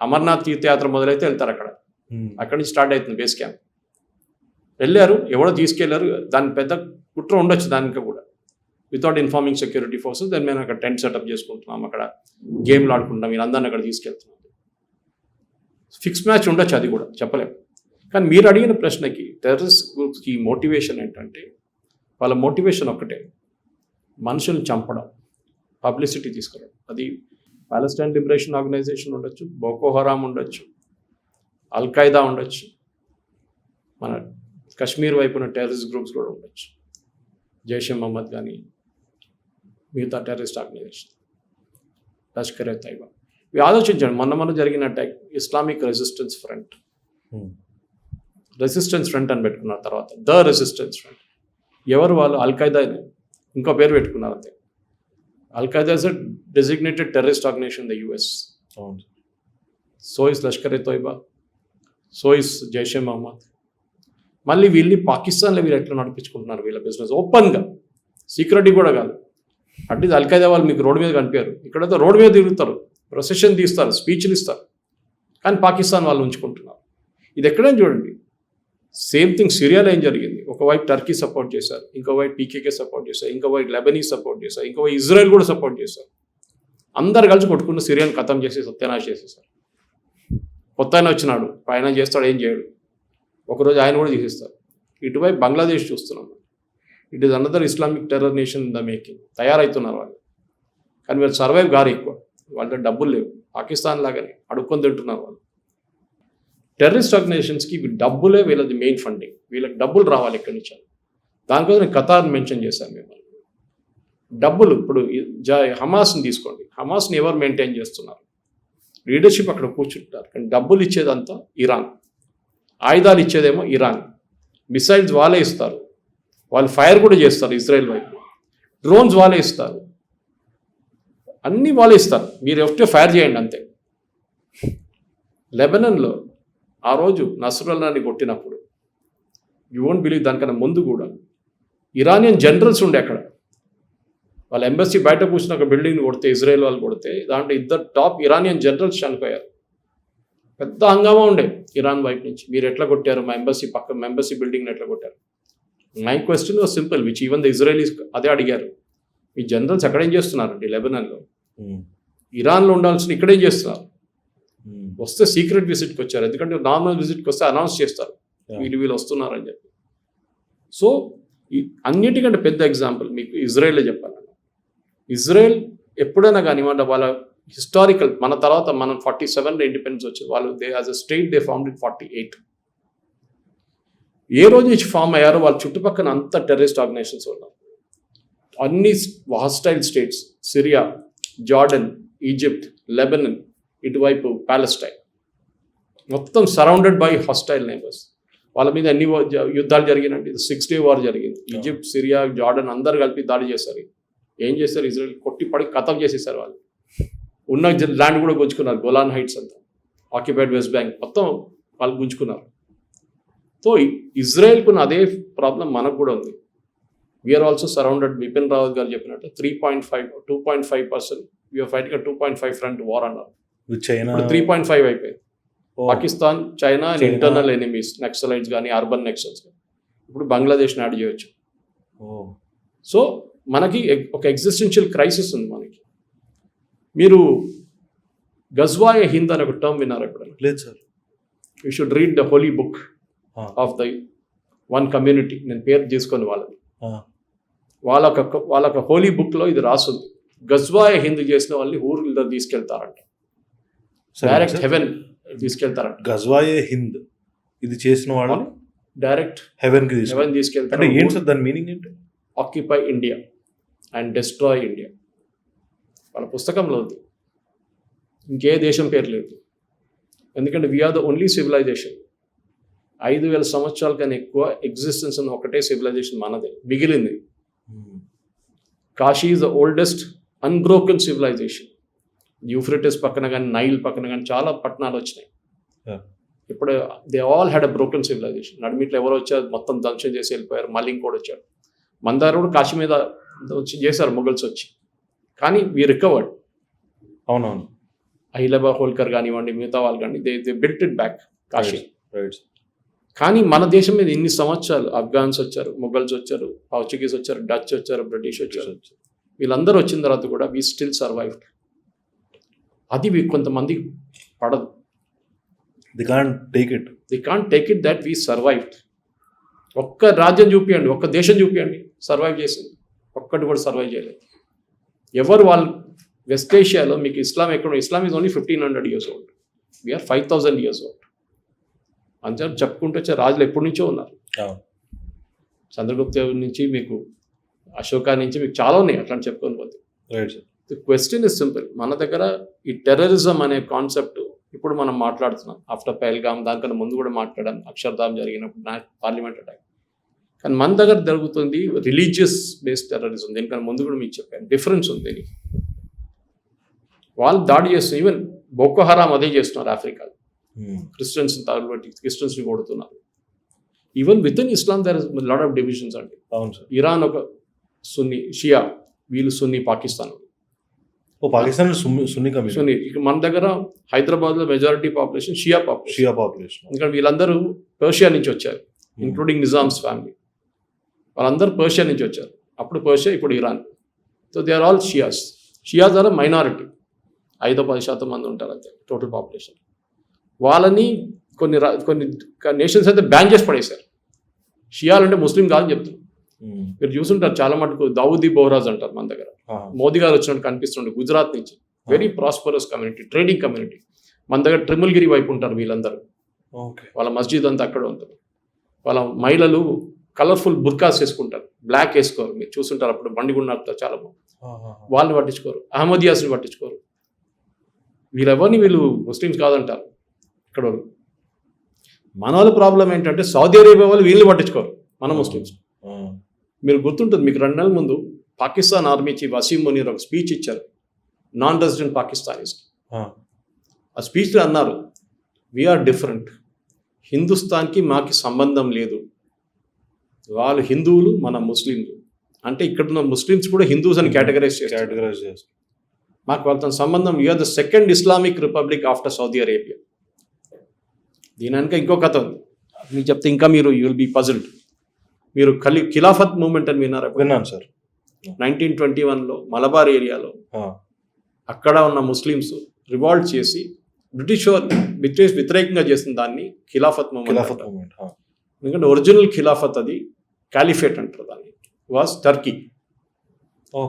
అమర్నాథ్ తీర్థయాత్ర మొదలైతే వెళ్తారు అక్కడ, అక్కడి నుంచి స్టార్ట్ అవుతుంది బేస్ క్యాంప్. వెళ్ళారు, ఎవడో తీసుకెళ్లారు, దాని పెద్ద కుట్ర ఉండొచ్చు దానికి కూడా. Without informing security forces then మేము అక్కడ టెంట్ సెటప్ చేసుకుంటున్నాం, అక్కడ గేమ్లు ఆడుకుంటాం, వీళ్ళందరినీ అక్కడ తీసుకెళ్తున్నాం. ఫిక్స్ మ్యాచ్ ఉండొచ్చు, అది కూడా చెప్పలేము. కానీ మీరు అడిగిన ప్రశ్నకి టెర్రరిస్ట్ గ్రూప్స్కి మోటివేషన్ ఏంటంటే, వాళ్ళ మోటివేషన్ ఒక్కటే, మనుషుల్ని చంపడం, పబ్లిసిటీ తీసుకురావడం. అది పాలెస్టైన్ లిబరేషన్ ఆర్గనైజేషన్ ఉండొచ్చు, బోకో హరామ్ ఉండొచ్చు, అల్ఖైదా ఉండొచ్చు, మన కశ్మీర్ వైపు ఉన్న టెర్రరిస్ట్ గ్రూప్స్ కూడా ఉండొచ్చు, జైషే మహమ్మద్ కానీ మిగతా టెర్రరిస్ట్ ఆర్గనైజేషన్, లష్కర్ ఎ తైబా. ఇవి ఆలోచించండి. మొన్న జరిగిన అటాక్ ఇస్లామిక్ రెసిస్టెన్స్ ఫ్రంట్ అని పెట్టుకున్నారు. తర్వాత ద రెసిస్టెన్స్ ఫ్రంట్. ఎవరు వాళ్ళు? అల్ఖైదా ఇంకో పేరు పెట్టుకున్నారు అంతే. Al-Qaeda is a designated terrorist organization in the US. So is Lashkar e Toiba. So is Jaish-e-Mohammed. మళ్ళీ వీళ్ళు పాకిస్తాన్లో వీళ్ళు ఎట్లా నడిపించుకుంటున్నారు వీళ్ళ బిజినెస్ ఓపెన్గా, సీక్రెటీ కూడా కాదు. అట్లీస్ట్ అల్ఖైదా వాళ్ళు మీకు రోడ్డు మీద కనిపించారు, ఇక్కడైతే రోడ్డు మీద తిరుగుతారు, ప్రొసెషన్ తీస్తారు, స్పీచ్లు ఇస్తారు, కానీ పాకిస్తాన్ వాళ్ళు ఉంచుకుంటున్నారు. ఇది ఎక్కడైనా చూడండి. సేమ్ థింగ్ సిరియాలో ఏం జరిగింది? ఒకవైపు టర్కీ సపోర్ట్ చేశారు, ఇంకోవైపు పీకేకే సపోర్ట్ చేశారు, ఇంకోవైపు లెబనీస్ సపోర్ట్ చేశారు, ఇంకోవైపు ఇజ్రాయెల్ కూడా సపోర్ట్ చేశారు. అందరు కలిసి కొట్టుకున్న సిరియాని ఖతం చేసి సత్యనాశ చేసేసారు. కొత్త ఆయన వచ్చినాడు, ఆయన చేస్తాడు, ఏం చేయడు. ఒకరోజు ఆయన కూడా తీసేస్తారు. ఇటువైపు బంగ్లాదేశ్ చూస్తున్నాం. It is another Islamic terror nation in the making. తయారవుతున్నారు వాళ్ళు, కానీ వీళ్ళు సర్వైవ్ గారు ఎక్కువ. వాళ్ళ డబ్బులు లేవు, పాకిస్తాన్ లాగానే అడుక్కొని తింటున్నారు వాళ్ళు. టెర్రరిస్ట్ ఆర్గనైజేషన్స్కి డబ్బులే వీళ్ళది మెయిన్ ఫండింగ్. వీళ్ళకి డబ్బులు రావాలి ఇక్కడి నుంచి. దానికోసం నేను ఖతార్ మెన్షన్ చేశాను మిమ్మల్ని. డబ్బులు ఇప్పుడు హమాస్ని తీసుకోండి. హమాస్ని ఎవరు మెయింటైన్ చేస్తున్నారు? లీడర్షిప్ అక్కడ కూర్చుంటారు, కానీ డబ్బులు ఇచ్చేదంతా ఇరాన్, ఆయుధాలు ఇచ్చేదేమో ఇరాన్, మిసైల్స్ వాళ్ళే ఇస్తారు, వాళ్ళు ఫైర్ కూడా చేస్తారు ఇజ్రాయెల్ వైపు, డ్రోన్స్ వాళ్ళే ఇస్తారు, అన్నీ వాళ్ళే ఇస్తారు. మీరు ఒకటే ఫైర్ చేయండి అంతే. లెబనన్లో ఆ రోజు నస్రుల్లాని కొట్టినప్పుడు యూ వోంట్ బిలీవ్, దానికన్నా ముందు కూడా ఇరానియన్ జనరల్స్ ఉండే అక్కడ. వాళ్ళ ఎంబసీ బయట కూర్చుని ఒక బిల్డింగ్ కొడితే, ఇజ్రాయెల్ వాళ్ళు కొడితే, దాంట్లో 2 టాప్ ఇరానియన్ జనరల్స్ చనిపోయారు. పెద్ద హంగామా ఉండే ఇరాన్ వైపు నుంచి, మీరు ఎట్లా కొట్టారు మా ఎంబసీ బిల్డింగ్ని ఎట్లా కొట్టారు? My question was simple, which even the Israelis అదే అడిగారు. మీ జనరల్స్ ఎక్కడేం చేస్తున్నారండి లెబనాన్లో? ఇరాన్లో ఉండాల్సిన ఇక్కడేం చేస్తున్నారు? వస్తే సీక్రెట్ విజిట్కి వచ్చారు, ఎందుకంటే నార్మల్ విజిట్కి వస్తే అనౌన్స్ చేస్తారు వీళ్ళు వస్తున్నారని చెప్పి. సో అన్నిటికంటే పెద్ద ఎగ్జాంపుల్ మీకు ఇజ్రాయెల్లో చెప్పాలన్న. ఇజ్రాయెల్ ఎప్పుడైనా కానివ్వండి, వాళ్ళ హిస్టారికల్, మన తర్వాత మనం 47లో ఇండిపెండెన్స్ వచ్చింది, వాళ్ళు they as a state they formed in 48. ఏ రోజు నుంచి ఫామ్ అయ్యారో వాళ్ళ చుట్టుపక్కల అంత టెర్రరిస్ట్ ఆర్గనైజేషన్స్ ఉన్నారు. అన్ని hostile states, Syria, Jordan, Egypt, Lebanon, ఇటువైపు ప్యాలెస్టైన్, మొత్తం సరౌండెడ్ బై హాస్టైల్ నైబర్స్. వాళ్ళ మీద ఎన్ని యుద్ధాలు జరిగినండి? 6 Day వార్ జరిగింది. ఈజిప్ట్, సిరియా, జార్డన్ అందరు కలిపి దాడి చేశారు. ఏం చేశారు? ఇజ్రాయెల్ కొట్టి పడి ఖతం చేసేసారు. వాళ్ళు ఉన్న ల్యాండ్ కూడా గుంజుకున్నారు, గోలాన్ హైట్స్ అంతా, ఆక్యుపైడ్ వెస్ట్ బ్యాంక్ మొత్తం వాళ్ళు గుంజుకున్నారు. సో ఇజ్రాయెల్కున్న అదే ప్రాబ్లం మనకు కూడా ఉంది. We're also surrounded. Bipin Rawat garu చెప్పినట్టు 2.5% వీఆర్ ఫైటింగ్ 2.5 ఫ్రంట్ వార్ అన్నారు. 3.5 అయిపోయింది. Pakistan, China and internal enemies, Naxalites కానీ అర్బన్ నక్సల్స్ కానీ. ఇప్పుడు బంగ్లాదేశ్ని యాడ్ చేయొచ్చు. సో మనకి ఒక ఎగ్జిస్టెన్షియల్ క్రైసిస్ ఉంది మనకి. మీరు గజ్వాయ హింద్ అనే ఒక టర్మ్ విన్నారు ఎప్పుడైనా? లేదు sir. You should read the holy book of the one community. నేను పేరు తీసుకొని వాళ్ళది, వాళ్ళొక హోలీ బుక్లో ఇది రాసుంది. గజ్వాయ హింద్ చేసిన వాళ్ళని ఊర్లో తీసుకెళ్తారంట, డైరెక్ట్ హెవెన్ తీసుకెళ్తారంట. గజ్వాయ హింద్ ఇది చేసిన వాళ్ళు డైరెక్ట్ హెవెన్ తీసుకెళ్తారు. అంటే ఏంటి సార్ దాని మీనింగ్ ఏంటి? Occupy India and destroy India. వాళ్ళ పుస్తకంలో ఉంది, ఇంకే దేశం పేరు లేదు. ఎందుకంటే వీఆర్ ద ఓన్లీ సివిలైజేషన్. 5,000 సంవత్సరాల కన్నా ఎక్కువ ఎగ్జిస్టెన్స్ ఉన్న ఒకటే సివిలైజేషన్ మనదే మిగిలింది. Kashi is the oldest unbroken civilisation. Euphrates పక్కన కానీ, నైల్ పక్కన కానీ చాలా పట్టణాలు వచ్చినాయి. ఇప్పుడు they all had a broken civilisation. నడిమిట్లో ఎవరు వచ్చారు మొత్తం ధ్వంసం చేసి వెళ్ళిపోయారు. మళ్ళీ ఇంకోటి వచ్చాడు. మన దగ్గర కూడా కాశీ మీద వచ్చి చేశారు మొఘల్స్ వచ్చి, కానీ వీ రికవర్డ్. అవునవును. అహిలబా హోల్కర్ కానివ్వండి, మిగతా వాళ్ళు కానీ, they built it back Kashi. కానీ మన దేశం మీద ఇన్ని సంవత్సరాలు అఫ్ఘాన్స్ వచ్చారు, మొఘల్స్ వచ్చారు, పోర్చుగీస్ వచ్చారు, డచ్ వచ్చారు, బ్రిటిష్ వచ్చారు. వీళ్ళందరూ వచ్చిన తర్వాత కూడా వీ స్టిల్ సర్వైవ్డ్. అది కొంతమందికి పడదు. The can't take it that we survived. ఒక్క రాజ్యం చూపియండి, ఒక్క దేశం చూపియండి సర్వైవ్ చేసింది. ఒక్కటి కూడా సర్వైవ్ చేయలేదు. ఎవరు వాళ్ళు వెస్ట్ ఏషియాలో మీకు ఇస్లాం ఎక్కడ? Islam is only 1,500 years old. We're 5,000 years old. అంతే చెప్పుకుంటూ వచ్చే రాజులు ఎప్పటి నుంచో ఉన్నారు. చంద్రగుప్త నుంచి మీకు అశోక నుంచి మీకు చాలా ఉన్నాయి అట్లా చెప్పుకొని పోతే. The question is simple. మన దగ్గర ఈ టెర్రరిజం అనే కాన్సెప్ట్ ఇప్పుడు మనం మాట్లాడుతున్నాం. ఆఫ్టర్ పహల్గామ్, దానికన్నా ముందు కూడా మాట్లాడాం, అక్షర్ధామ్ జరిగినప్పుడు పార్లమెంట్ అటాక్. కానీ మన దగ్గర జరుగుతుంది రిలీజియస్ బేస్డ్ టెర్రరిజం. దీనికన్నా ముందు కూడా మీకు చెప్పాను, డిఫరెన్స్ ఉంది దీనికి. వాళ్ళు దాడి చేస్తున్నారు. ఈవెన్ బోకో హరామ్ అదే చేస్తున్నారు ఆఫ్రికాలో. క్రిస్టియన్స్ని కొడుతున్నారు. Even within Islam there is lot of divisions అండి. ఇరాన్ ఒక సున్నీ, షియా, వీళ్ళు సున్నీ, పాకిస్తాన్ సున్నీ. మన దగ్గర హైదరాబాద్లో మెజారిటీ పాపులేషన్ షియా పాపులేషన్. ఎందుకంటే వీళ్ళందరూ పర్షియా నుంచి వచ్చారు, ఇంక్లూడింగ్ నిజామ్స్ ఫ్యామిలీ. వాళ్ళందరూ పర్షియా నుంచి వచ్చారు. అప్పుడు పర్షియా, ఇప్పుడు Iran. So they are all Shias. Shias are minority. 5-10% మంది ఉంటారు అంతే టోటల్ పాపులేషన్. వాళ్ళని కొన్ని నేషన్స్ అయితే బ్యాన్ చేసి పడేశారు. షియాలు అంటే ముస్లిం కాదని చెప్తున్నారు. మీరు చూసుంటారు చాలా మటుకు దావుదీ బోహరాజ్ అంటారు మన దగ్గర. మోదీ గారు వచ్చినట్టు కనిపిస్తుండే గుజరాత్ నుంచి. Very prosperous community, trading community. మన దగ్గర ట్రిముల్గిరి వైపు ఉంటారు వీళ్ళందరూ. వాళ్ళ మస్జిద్ అంతా అక్కడ ఉంటుంది. వాళ్ళ మహిళలు కలర్ఫుల్ బుర్కాస్ వేసుకుంటారు, బ్లాక్ వేసుకోరు. మీరు చూస్తుంటారు అప్పుడు బండిగుండ చాలా బాగుంది. వాళ్ళని పట్టించుకోరు, అహ్మదియాస్ని పట్టించుకోరు. వీళ్ళు ముస్లిమ్స్ కాదంటారు ఇక్కడ వాళ్ళు. మన వాళ్ళ ప్రాబ్లం ఏంటంటే సౌదీ అరేబియా వాళ్ళు వీళ్ళని పట్టించుకోరు, మన ముస్లిమ్స్. మీరు గుర్తుంటుంది, మీకు 2 నెలల ముందు పాకిస్తాన్ ఆర్మీ చీఫ్ వసీం మునీర్ ఒక స్పీచ్ ఇచ్చారు నాన్ రెసిడెంట్ పాకిస్తానీస్. ఆ స్పీచ్లో అన్నారు, వీఆర్ డిఫరెంట్, హిందుస్థాన్కి మాకి సంబంధం లేదు, వాళ్ళు హిందువులు, మన ముస్లింలు. అంటే ఇక్కడ ఉన్న ముస్లిమ్స్ కూడా హిందూస్ అని కేటగరైజ్ చేస్తారు. మాకు వాళ్ళతో సంబంధం. You're the second Islamic republic after Saudi Arabia. దీని వెనక ఇంకో కథ ఉంది, మీకు చెప్తే ఇంకా మీరు యూ విల్ బీ పజిల్డ్. మీరు ఖిలాఫత్ మూవ్మెంట్ అని విన్నారా? విన్నాను సార్. 1921లో మలబార్ ఏరియాలో అక్కడ ఉన్న ముస్లిమ్స్ రివాల్ట్ చేసి బ్రిటిష్ వ్యతిరేకంగా చేసిన దాన్ని ఖిలాఫత్ మూవ్మెంట్. ఎందుకంటే ఒరిజినల్ ఖిలాఫత్ అది కాలిఫేట్ అంటారు దాన్ని, వాజ్ టర్కీ.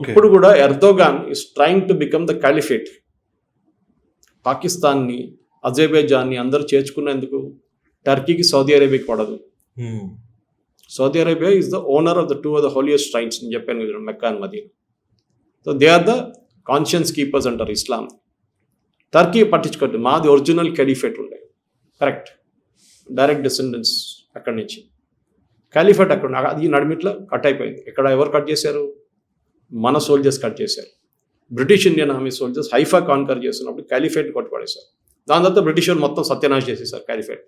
ఇప్పుడు కూడా Erdogan is trying to become the caliphate. పాకిస్తాన్ని, అజర్బైజాన్ని అందరూ చేర్చుకునేందుకు టర్కీకి సౌదీ అరేబియాకి పడదు. Saudi Arabia is the owner of the 2 of the holiest shrines అని చెప్పాను కదా, Mecca and Medina. So they are the conscience keepers అంటారు ఇస్లాం. టర్కీ పట్టించుకోవద్దు, మాది ఒరిజినల్ ఖలీఫేట్ ఉండే, కరెక్ట్, డైరెక్ట్ డిసెండెన్స్ అక్కడి నుంచి. ఖలీఫేట్ అక్కడ, అది నడిమిట్లో కట్ అయిపోయింది. ఇక్కడ ఎవరు కట్ చేశారు? మన సోల్జర్స్ కట్ చేశారు. British Indian army soldiers Haifa conquer చేస్తున్నప్పుడు ఖలీఫేట్ కొట్టుపడేశారు. దాని తర్వాత బ్రిటిష్ వాళ్ళు మొత్తం సత్యనాశ చేసేసారు ఖలీఫేట్.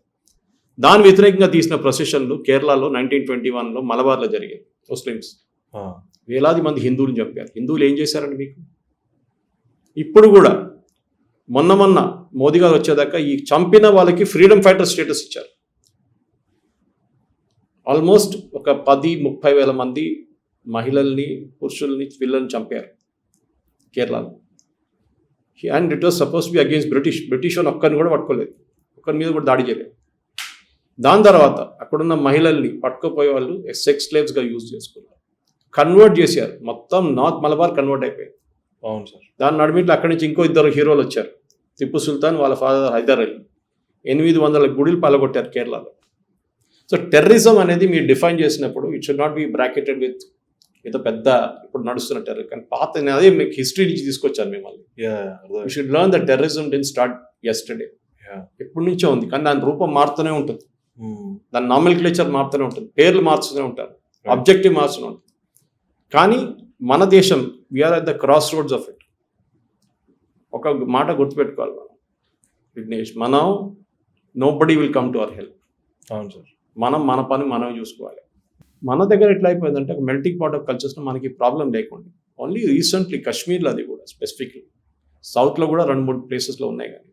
దాని వ్యతిరేకంగా తీసిన ప్రొసెషన్లు కేరళలో 1921లో మలబార్లో జరిగాయి. ముస్లిమ్స్ వేలాది మంది హిందువులు చంపారు. హిందువులు ఏం చేశారండి మీకు? ఇప్పుడు కూడా మొన్న మోదీ గారు వచ్చేదాకా ఈ చంపిన వాళ్ళకి ఫ్రీడమ్ ఫైటర్ స్టేటస్ ఇచ్చారు. ఆల్మోస్ట్ ఒక 10-30 వేల మంది మహిళల్ని, పురుషుల్ని, పిల్లల్ని చంపారు కేరళలో. And it was suppose B against British వాళ్ళు ఒక్కరిని కూడా పట్టుకోలేదు, ఒక్కరి మీద కూడా దాడి చేయలేదు. దాని తర్వాత అక్కడున్న మహిళల్ని పట్టుకుపోయే వాళ్ళు సెక్స్ స్లేవ్స్గా యూజ్ చేసుకున్నారు, కన్వర్ట్ చేశారు. మొత్తం నార్త్ మలబార్ కన్వర్ట్ అయిపోయింది. అవును సార్. దాని నడిమిట్లో అక్కడి నుంచి ఇంకో 2 హీరోలు వచ్చారు, టిప్పు సుల్తాన్, వాళ్ళ ఫాదర్ హైదర్ అలీ. 800 గుడిలు పలగొట్టారు కేరళలో. సో టెర్రరిజం అనేది మీరు డిఫైన్ చేసినప్పుడు it should not be bracketed with ఏదో పెద్ద ఇప్పుడు నడుస్తున్న టెర్రర్. కానీ పాత, అదే మీకు హిస్టరీ నుంచి తీసుకొచ్చాను మిమ్మల్ని. You should learn the terrorism didn't start yesterday. ఎప్పటి నుంచో ఉంది, కానీ దాని రూపం మారుతూనే ఉంటుంది, దాని నామినిక్లేచర్ మారుతూనే ఉంటుంది, పేర్లు మార్చుతూనే ఉంటారు, ఆబ్జెక్టివ్ మార్చుతూనే ఉంటుంది. కానీ మన దేశం, we're at the crossroads of it. ఒక మాట గుర్తుపెట్టుకోవాలి మనం విఘ్నేష్, మనం nobody will come to our help. అవును సార్. మన పని మనం చూసుకోవాలి. మన దగ్గర ఎట్లా అయిపోయిందంటే ఒక మెల్టింగ్ పాట్ ఆఫ్ కల్చర్స్లో మనకి ప్రాబ్లం లేకుండా ఓన్లీ రీసెంట్లీ కాశ్మీర్లో, అది కూడా స్పెసిఫిక్లీ సౌత్లో కూడా 2-3 ప్లేసెస్లో ఉన్నాయి. కానీ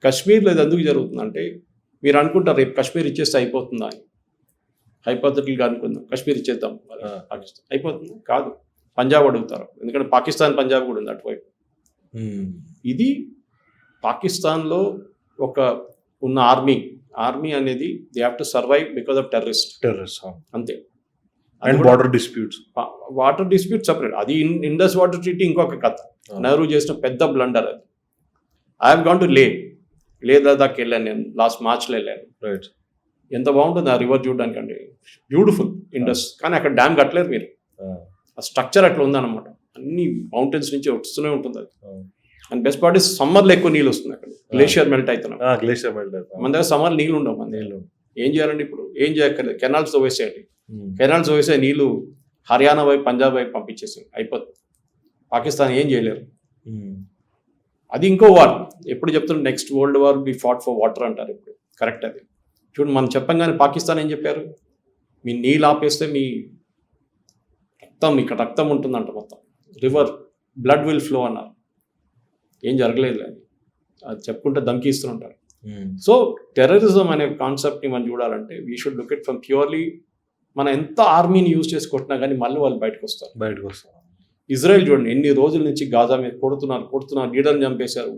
కాశ్మీర్లో ఇది ఎందుకు జరుగుతుందంటే, మీరు అనుకుంటారు రేపు కాశ్మీర్ ఇచ్చేస్తే అయిపోతుందా అని, హైపోథెటికల్గా అనుకుందాం కాశ్మీర్ ఇచ్చేద్దాం పాకిస్తాన్, అయిపోతుంది కాదు. పంజాబ్ అడుగుతారు, ఎందుకంటే పాకిస్తాన్ పంజాబ్ కూడా ఉంది అటువైపు. ఇది పాకిస్తాన్లో ఒక ఉన్న ఆర్మీ అనేది they have to survive because of terrorist అంతే. And water dispute separate. అది ఇండస్ వాటర్ ట్రీటీ ఇంకొక కథ. నెహ్రూ చేసిన పెద్ద బ్లండర్ అది. ఐ హావ్ గాన్ టు లే లదాఖ్ వెళ్ళాను నేను, లాస్ట్ మార్చ్లో వెళ్ళాను. రైట్. ఎంత బాగుంటుంది ఆ రివర్ చూడడానికి అండి, బ్యూటిఫుల్ ఇండస్. కానీ అక్కడ డ్యామ్ కట్టలేరు మీరు, ఆ స్ట్రక్చర్ అట్లా ఉందన్నమాట. అన్ని మౌంటైన్స్ నుంచి వస్తూనే ఉంటుంది అది. అండ్ బెస్ట్ పార్ట్ ఇస్ సమ్మర్లో ఎక్కువ నీళ్ళు వస్తుంది అక్కడ, గ్లేషియర్ మెల్ట్ అవుతున్నాం. మన దగ్గర సమ్మర్ నీళ్ళు ఉండవు. మన నీళ్ళు ఏం చేయాలండి ఇప్పుడు? ఏం చేయక్కర్లేదు, కెనాల్స్ వేసేయండి. కెనాల్స్ వేసే నీళ్ళు హర్యానా వైపు, పంజాబ్ వైపు పంపించేసి అయిపోతుంది. పాకిస్తాన్ ఏం చేయలేరు. అది ఇంకో వార్. ఎప్పుడు చెప్తున్నారు next world war be fought for water అంటారు ఇప్పుడు. కరెక్ట్ అది. చూడండి, మనం చెప్పంగానే పాకిస్తాన్ ఏం చెప్పారు? మీ నీళ్ళు ఆపేస్తే మీ రక్తం ఉంటుందంట, మొత్తం రివర్ బ్లడ్ విల్ ఫ్లో అన్నారు. ఏం జరగలేదు అది, అది చెప్పుకుంటే ధమ్కిస్తుంటారు. సో టెర్రరిజం అనే కాన్సెప్ట్ని మనం చూడాలంటే we should look it from purely, మనం ఎంత ఆర్మీని యూజ్ చేసి కొట్టినా కానీ మళ్ళీ వాళ్ళు బయటకు వస్తారు. ఇజ్రాయెల్ చూడండి ఎన్ని రోజుల నుంచి గాజా మీద కొడుతున్నారు లీడర్ని చంపేశారు,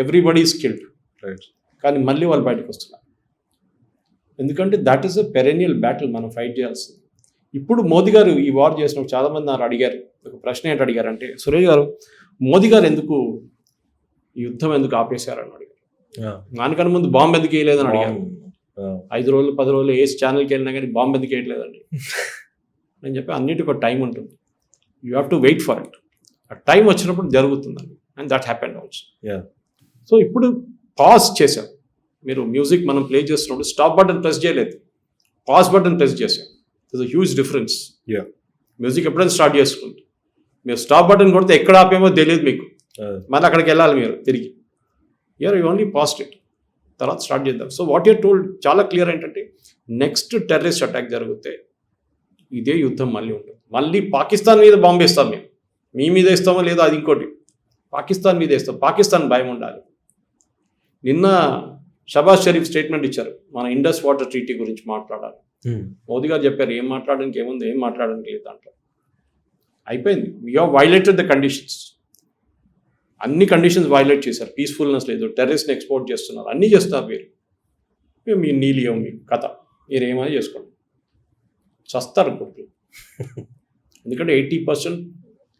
ఎవ్రీబడి ఈస్ కిల్డ్, రైట్. కానీ మళ్ళీ వాళ్ళు బయటకు వస్తున్నారు. ఎందుకంటే that is a perennial battle మనం ఫైట్ చేయాల్సింది. ఇప్పుడు మోదీ గారు ఈ వార్ చేసినప్పుడు చాలామంది నాకు అడిగారు, ఒక ప్రశ్న ఏంటి అడిగారంటే, సురేష్ గారు మోదీ గారు ఎందుకు ఈ యుద్ధం ఎందుకు ఆపేశారని అడిగారు. దానికన్నా ముందు బాంబు ఎందుకు వేయలేదని అడిగారు. 5 రోజులు 10 రోజులు ఏ ఛానల్కి వెళ్ళినా కానీ బాంబు ఎందుకు వేయట్లేదండి నేను చెప్పి అన్నిటికీ ఒక టైం ఉంటుంది, you have to wait for it, ఆ టైం వచ్చినప్పుడు జరుగుతుందండి. And that happened also. So ఇప్పుడు పాజ్ చేసాం, మీరు మ్యూజిక్ మనం ప్లే చేస్తున్నప్పుడు స్టాప్ బటన్ ప్రెస్ చేయలేదు, పాజ్ బటన్ ప్రెస్ చేసాం. It's a huge difference. Music ఎప్పుడైనా స్టార్ట్ చేసుకుంటే మీరు స్టాప్ బటన్ కొడితే ఎక్కడ ఆపేమో తెలియదు మీకు, మళ్ళీ అక్కడికి వెళ్ళాలి మీరు తిరిగి. యూ ఓన్లీ పాస్ట్ ఇట్, తర్వాత స్టార్ట్ చేద్దాం. సో వాట్ యూర్ టోల్డ్ చాలా క్లియర్ ఏంటంటే నెక్స్ట్ టెర్రరిస్ట్ అటాక్ జరిగితే ఇదే యుద్ధం మళ్ళీ ఉంటుంది. మళ్ళీ పాకిస్తాన్ మీద బాంబు వేస్తాం మేము, మీ మీద వేస్తామో లేదో అది ఇంకోటి, పాకిస్తాన్ మీద వేస్తాం. పాకిస్తాన్ భయం ఉండాలి. నిన్న షబాజ్ షరీఫ్ స్టేట్మెంట్ ఇచ్చారు, మన ఇండస్ వాటర్ ట్రీటీ గురించి మాట్లాడాలి. మోదీ గారు చెప్పారు ఏం మాట్లాడడానికి ఏముంది, ఏం మాట్లాడడానికి లేదు దాంట్లో, అయిపోయింది. You have violated the conditions, అన్ని కండిషన్స్ వైలేట్ చేశారు. పీస్ఫుల్నెస్ లేదు, టెర్రరిస్ట్ని ఎక్స్పోర్ట్ చేస్తున్నారు, అన్నీ చేస్తున్నారు మీరు. మేము మీ నీలియం మీ కథ, మీరు ఏమైనా చేసుకోండి, చస్తారు కొట్లు. ఎందుకంటే 80%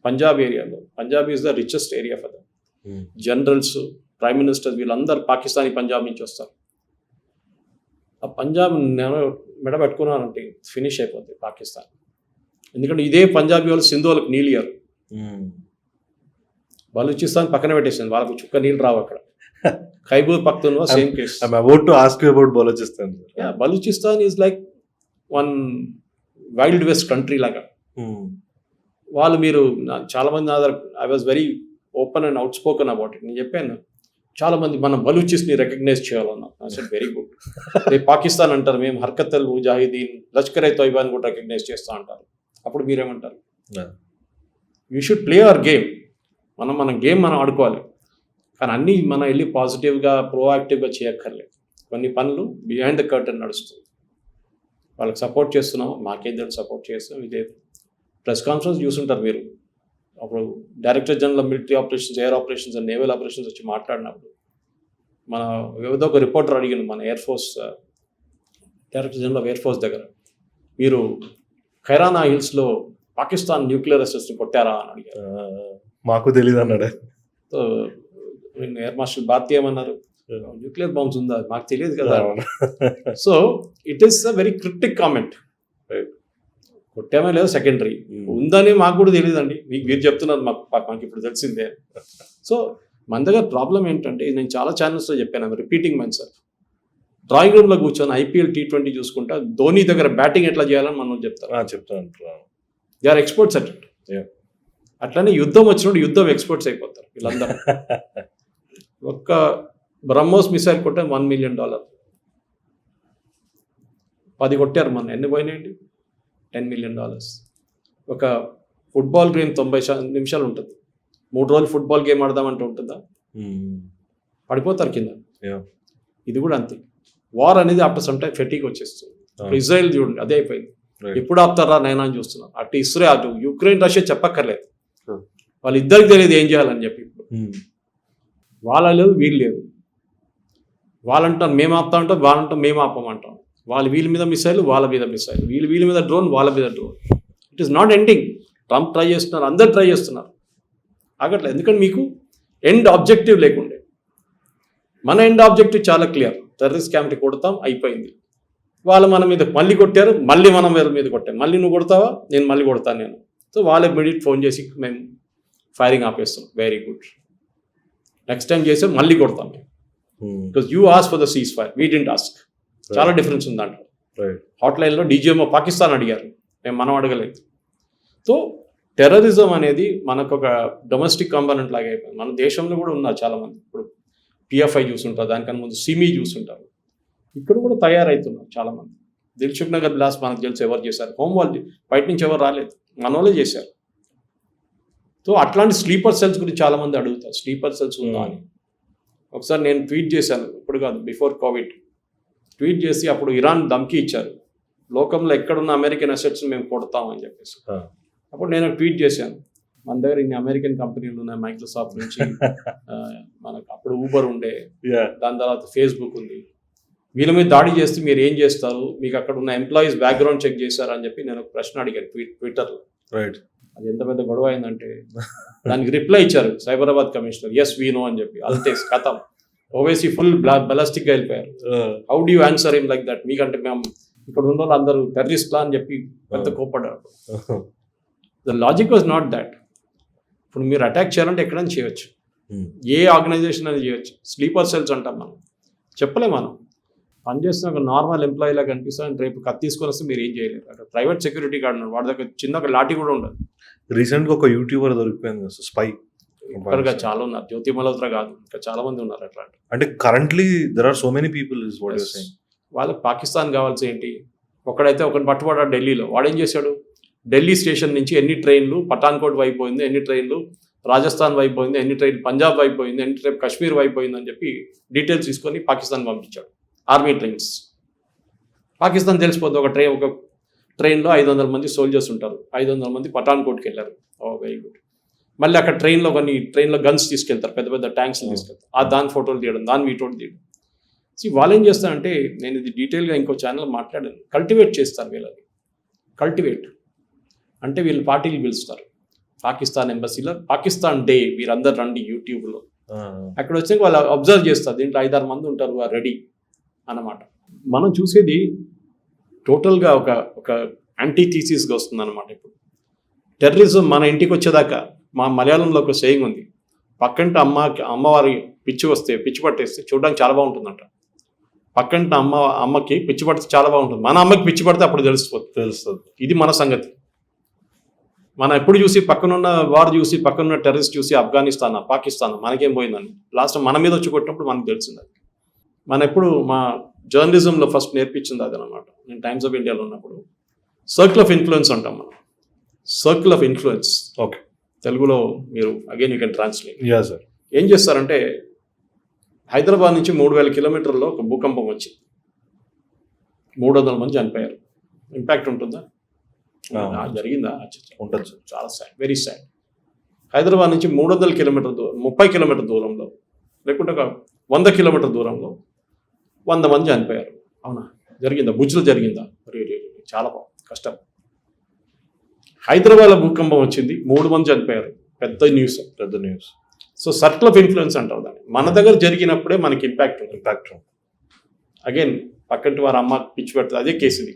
పంజాబ్ ఏరియాలో, Punjab is the richest area for them. Generals, prime ministers వీళ్ళందరూ పాకిస్తానీ పంజాబ్ నుంచి వస్తారు. ఆ పంజాబ్ మెడబెట్టుకున్నారంటే ఫినిష్ అయిపోతుంది పాకిస్తాన్. ఎందుకంటే ఇదే పంజాబీ వాళ్ళు సింధు వాళ్ళకి నీళ్ళు ఇయ్యరు, బలూచిస్తాన్ పక్కన పెట్టేసింది, వాళ్ళకు చుక్క నీళ్ళు రావు అక్కడ. Khyber Pakhtunkhwa same case. I'm about to ask you about Balochistan. Yeah, Balochistan is like one wild west country లాగా. వాళ్ళు మీరు చాలామంది I was very open and out spoken about it. నేను చెప్పాను చాలామంది మనం బలూచిస్ని రికగ్నైజ్ చేయాలన్నా. Very good. రేపు పాకిస్తాన్ అంటారు మేము హర్కత్ అల్ ముజాహిదీన్, లష్కర్ ఏ తోయిబాని కూడా రికగ్నైజ్ చేస్తా అంటారు. అప్పుడు మీరేమంటారు? You should play our game. మన గేమ్ మనం ఆడుకోవాలి, కానీ అన్నీ మనం వెళ్ళి పాజిటివ్గా ప్రోయాక్టివ్గా చేయక్కర్లేదు. కొన్ని పనులు బిహైండ్ ద కర్టన్ నడుస్తుంది, వాళ్ళకి సపోర్ట్ చేస్తున్నాం, మాకేదో సపోర్ట్ చేస్తాం. ఇదే ప్రెస్ కాన్ఫరెన్స్ చూసుంటారు మీరు, అప్పుడు director general of military operations, air operations and naval operations వచ్చి మాట్లాడినప్పుడు మన ఏదో ఒక రిపోర్టర్ అడిగాను మన air force director general of air force దగ్గర, మీరు ఖైరానా హిల్స్లో పాకిస్తాన్ న్యూక్లియర్ అసెస్ని కొట్టారా అని అడిగారు. మాకు తెలియదు అన్నాడు. సో ఎయిర్ మార్షల్ భారతీయ ఏమన్నారు, న్యూక్లియర్ బాంబ్స్ ఉందా మాకు తెలియదు కదా. So it is a very critic comment. కొట్టామే లేదు సెకండరీ, ఉందని మాకు కూడా తెలియదండి, మీరు చెప్తున్నారు మాకు ఇప్పుడు తెలిసిందే. సో మన దగ్గర ప్రాబ్లం ఏంటంటే, నేను చాలా ఛానల్స్లో చెప్పాను, రిపీటింగ్ మై సెల్ఫ్. డ్రాయింగ్ రూమ్లో కూర్చొని IPL T20 చూసుకుంటా ధోని దగ్గర బ్యాటింగ్ ఎట్లా చేయాలని మనం చెప్తాను. They are experts at it. అట్లనే యుద్ధం వచ్చినప్పుడు యుద్ధం ఎక్స్పర్ట్స్ అయిపోతారు వీళ్ళందరూ. ఒక్క బ్రహ్మోస్ మిసైల్ కొట్టే $1 million, 10 కొట్టారు మన, ఎన్ని పోయినాయండి? $10 million. ఒక ఫుట్బాల్ గేమ్ 90 నిమిషాలు ఉంటుంది, 3 రోజులు ఫుట్బాల్ గేమ్ ఆడదామంటే ఉంటుందా? పడిపోతారు కింద. ఇది కూడా అంతే. వార్ అనేది ఆఫ్టర్ సమ్ టైం ఫెటీగ్ వచ్చేస్తుంది. ఇప్పుడు ఇజ్రాయెల్ చూడండి అదే అయిపోయింది. ఎప్పుడు ఆపుతారా నైనా అని చూస్తున్నాం. అటు ఇస్రాయల్, అటు యుక్రెయిన్, రష్యా చెప్పక్కర్లేదు, వాళ్ళిద్దరికి తెలియదు ఏం చేయాలని చెప్పి. ఇప్పుడు వాళ్ళ లేదు వీళ్ళు లేదు, వాళ్ళంటారు మేము ఆపుతా ఉంటాం, వాళ్ళంటాం మేము ఆపమంటాం. వాళ్ళు వీళ్ళ మీద మిసైల్, వాళ్ళ మీద మిసైల్, వీళ్ళ మీద డ్రోన్, వాళ్ళ మీద drone. It is not ending. Trump try చేస్తున్నారు, అందరు ట్రై చేస్తున్నారు, ఆగట్లేదు. ఎందుకంటే మీకు ఎండ్ ఆబ్జెక్టివ్ లేకుండే. మన ఎండ్ ఆబ్జెక్టివ్ చాలా క్లియర్, టెర్రరిస్ట్ క్యాంప్ని కొడతాం, అయిపోయింది. వాళ్ళు మన మీద మళ్ళీ కొట్టారు, మళ్ళీ మనం వీళ్ళ మీద కొట్టాం, మళ్ళీ నువ్వు కొడతావా, నేను మళ్ళీ కొడతాను నేను. సో వాళ్ళకి ఇమీడియట్ ఫోన్ చేసి మేము ఫైరింగ్ ఆపేస్తాం. వెరీ గుడ్, నెక్స్ట్ టైం చేస్తే మళ్ళీ కొడతాం మేము, because you ask for the cease fire, we didn't ask. చాలా డిఫరెన్స్ ఉంది దాంట్లో. హాట్ లైన్లో DGMO పాకిస్తాన్ అడిగారు, మనం అడగలేదు. సో టెర్రరిజం అనేది మనకు ఒక డొమెస్టిక్ కాంపోనెంట్ లాగా అయిపోయింది. మన దేశంలో కూడా ఉన్నారు చాలామంది. ఇప్పుడు PFI చూసుంటారు, దానికన్నా ముందు సిమి చూసుంటారు, ఇక్కడ కూడా తయారవుతున్నారు చాలామంది. దిల్సుఖ్ నగర్ బ్లాస్ట్ మనకు తెలుసు ఎవరు చేశారు, హోమ్ వాళ్ళు, బయట నుంచి ఎవరు రాలేదు, మన వాళ్ళే చేశారు. సో అట్లాంటి స్లీపర్ సెల్స్ గురించి చాలామంది అడుగుతారు, స్లీపర్ సెల్స్ ఉందా అని. ఒకసారి నేను ట్వీట్ చేశాను, ఇప్పుడు కాదు బిఫోర్ కోవిడ్ ట్వీట్ చేసి, అప్పుడు ఇరాన్ ధమ్కీ ఇచ్చారు, లోకంలో ఎక్కడున్న అమెరికన్ అసెట్స్ మేము కొడతామని చెప్పేసి. అప్పుడు నేను ట్వీట్ చేశాను, మన దగ్గర ఇన్ని అమెరికన్ కంపెనీలు ఉన్నాయి, మైక్రోసాఫ్ట్ నుంచి మనకు అప్పుడు ఊబర్ ఉండే, దాని తర్వాత ఫేస్బుక్ ఉంది. వీళ్ళ మీద దాడి చేస్తే మీరు ఏం చేస్తారు, మీకు అక్కడ ఉన్న ఎంప్లాయీస్ బ్యాక్గ్రౌండ్ చెక్ చేశారని చెప్పి నేను ఒక ప్రశ్న అడిగాను ట్విట్టర్లో. రైట్. అది ఎంత పెద్ద గొడవ అయిందంటే దానికి రిప్లై ఇచ్చారు Cyberabad commissioner, yes we know అని చెప్పి. అంతే కథం. ఓవైసీ ఫుల్ బెలాస్టిక్గా వెళ్ళిపోయారు. How do you answer him like that? మీకంటే మేము ఇక్కడ ఉన్న వాళ్ళు అందరూ టెర్రరిస్ట్లా అని చెప్పి పెద్ద కోప్పడ్డారు. The logic was not that. ఇప్పుడు మీరు అటాక్ చేయాలంటే ఎక్కడైనా చేయొచ్చు, ఏ ఆర్గనైజేషన్ అని చేయొచ్చు. స్లీపర్ సెల్స్ అంటాం మనం, చెప్పలేం. మనం పనిచేస్తున్న ఒక నార్మల్ ఎంప్లాయీలా కనిపిస్తాను, రేపు కత్తి తీసుకొని వస్తే మీరు ఏం చేయలేరు. అక్కడ ప్రైవేట్ సెక్యూరిటీ గార్డ్ ఉన్నాడు, వాడి దగ్గర చిన్న ఒక లాఠీ కూడా ఉండదు. రీసెంట్గా ఒక యూట్యూబర్ దొరికిపోయింది స్పై. ఇప్పటిగా చాలా ఉన్నారు, జ్యోతి మల్హోత్రా కాదు, ఇంకా చాలా మంది ఉన్నారు అట్లా. అంటే currently there are so many people is what you saying. వాళ్ళకి పాకిస్తాన్ కావాల్సి ఏంటి? ఒకడైతే ఒకటి పట్టుబడ్డాడు ఢిల్లీలో. వాడేం చేశాడు, ఢిల్లీ స్టేషన్ నుంచి ఎన్ని ట్రైన్లు పఠాన్కోట్ వైపు పోయింది, ఎన్ని ట్రైన్లు రాజస్థాన్ వైపు పోయింది, ఎన్ని ట్రైన్లు పంజాబ్ వైపు పోయింది, ఎన్ని ట్రైన్ కాశ్మీర్ వైపు పోయింది అని చెప్పి డీటెయిల్స్ తీసుకొని పాకిస్తాన్ పంపించాడు. Army trains. పాకిస్తాన్ తెలిసిపోతుంది, ఒక ట్రైన్లో 500 మంది సోల్జర్స్ ఉంటారు, 500 మంది పఠాన్కోట్కి వెళ్ళారు. ఓ వెరీ గుడ్. మళ్ళీ అక్కడ ట్రైన్లో గన్స్ తీసుకెళ్తారు, పెద్ద పెద్ద ట్యాంక్స్ తీసుకెళ్తారు. దాని ఫోటోలు తీయడం, దాని వీటోలు తీయడం. వాళ్ళు ఏం చేస్తారంటే, నేను ఇది డీటెయిల్గా ఇంకో ఛానల్ మాట్లాడాను, కల్టివేట్ చేస్తారు వీళ్ళని. కల్టివేట్ అంటే వీళ్ళు పార్టీలు పిలుస్తారు. పాకిస్తాన్ ఎంబసీలో పాకిస్తాన్ డే, మీరందరు రండి యూట్యూబ్లో. అక్కడ వచ్చాక వాళ్ళు అబ్జర్వ్ చేస్తారు, దీంట్లో 5-6 మంది ఉంటారు రెడీ అన్నమాట. మనం చూసేది టోటల్గా ఒక యాంటీ థీసిస్గా వస్తుంది అనమాట. ఇప్పుడు టెర్రరిజం మన ఇంటికి వచ్చేదాకా, మా మలయాళంలో ఒక సేయింగ్ ఉంది, పక్కంట అమ్మవారి పిచ్చి పట్టేస్తే చూడడానికి చాలా బాగుంటుందంట. పక్కంట అమ్మకి పిచ్చి పడితే చాలా బాగుంటుంది, మన అమ్మకి పిచ్చి పడితే అప్పుడు తెలుస్తుంది. ఇది మన సంగతి. మనం ఎప్పుడు చూసి పక్కనున్న వారు చూసి, పక్కనున్న టెర్రరిస్ట్ చూసి ఆఫ్ఘనిస్తాన్ పాకిస్తాన్ మనకేం పోయిందని లాస్ట్ మన మీద వచ్చి కొట్టినప్పుడు మనకు తెలిసింది. అది మన ఎప్పుడు మా జర్నలిజంలో ఫస్ట్ నేర్పించింది అదనమాట. నేను టైమ్స్ ఆఫ్ ఇండియాలో ఉన్నప్పుడు సర్కిల్ ఆఫ్ ఇన్ఫ్లుయెన్స్ అంటాం మనం. సర్కిల్ ఆఫ్ ఇన్ఫ్లుయెన్స్, ఓకే, తెలుగులో మీరు అగైన్ యూ కెన్ ట్రాన్స్లేట్. ఏం చేస్తారంటే, హైదరాబాద్ నుంచి 3000 కిలోమీటర్లో ఒక భూకంపం వచ్చింది, 300 మంది చనిపోయారు. ఇంపాక్ట్ ఉంటుందా? జరిగిందా? ఉంటుంది. చాలా సాడ్, వెరీ సాడ్. హైదరాబాద్ నుంచి 300 కిలోమీటర్ దూరం, 30 కిలోమీటర్ దూరంలో, లేకుంటే ఒక 100 కిలోమీటర్ దూరంలో 100 మంది చనిపోయారు. అవునా? జరిగిందా? భుజ్లో జరిగిందా? చాలా కష్టం. హైదరాబాద్లో భూకంపం వచ్చింది, 3 మంది చనిపోయారు. పెద్ద news. So circle of influence అంటారు దాన్ని. మన దగ్గర జరిగినప్పుడే మనకి ఇంపాక్ట్ ఉంటుంది. అగైన్ పక్కంటి వారి అమ్మ పిచ్చి పెడుతుంది, అదే కేసు ఇది.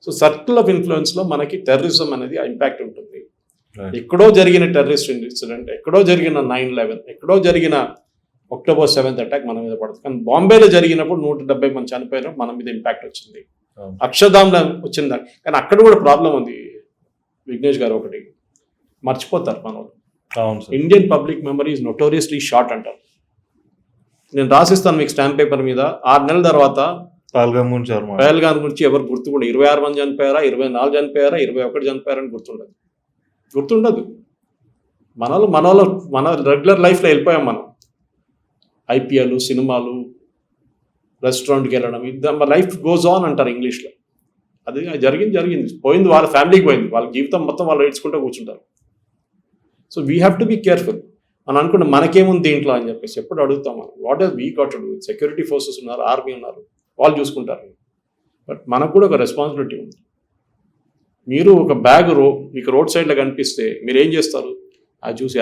సో సర్కిల్ ఆఫ్ ఇన్ఫ్లుయెన్స్లో మనకి టెర్రరిజం అనేది ఇంపాక్ట్ ఉంటుంది. ఎక్కడో జరిగిన టెర్రరిస్ట్ ఇన్సిడెంట్, ఎక్కడో జరిగిన 9/11, ఎక్కడో జరిగిన October 7th అటాక్ మన మీద పడుతుంది. కానీ బాంబేలో జరిగినప్పుడు 170 మంది చనిపోయినప్పుడు మన మీద ఇంపాక్ట్ వచ్చింది. అక్షర్ధామ్లో వచ్చింది, కానీ అక్కడ కూడా ప్రాబ్లం ఉంది విఘ్నేష్ గారు. ఒకటి మర్చిపోతారు మన వాళ్ళు. Indian public memory is notoriously short అంటారు. నేను రాసిస్తాను మీకు స్టాంప్ పేపర్ మీద, 6 నెలల తర్వాత పహల్గామ్ గురించి ఎవరు గుర్తుకుండా 26 మంది చనిపోయారా, 24 చనిపోయారా, 21 చనిపోయారని గుర్తుండదు. మన రెగ్యులర్ లైఫ్లో వెళ్ళిపోయాం మనం. ఐపీఎల్, సినిమాలు, రెస్టారెంట్కి వెళ్ళడం, ఇది లైఫ్ గోజ్ ఆన్ అంటారు ఇంగ్లీష్లో. అది జరిగింది, పోయింది, వాళ్ళ ఫ్యామిలీకి పోయింది, వాళ్ళ జీవితం మొత్తం వాళ్ళు ఏడ్చుకుంటూ కూర్చుంటారు. So we have to be careful. మనం అనుకుంటే మనకేముంది దీంట్లో అని చెప్పేసి ఎప్పుడు అడుగుతాం మనం. What are we got to do? Security forces ఉన్నారు, ఆర్మీ ఉన్నారు, వాళ్ళు చూసుకుంటారు. బట్ మనకు కూడా ఒక రెస్పాన్సిబిలిటీ ఉంది. మీరు ఒక బ్యాగ్ మీకు రోడ్ సైడ్లో కనిపిస్తే మీరు ఏం చేస్తారు? అది చూసి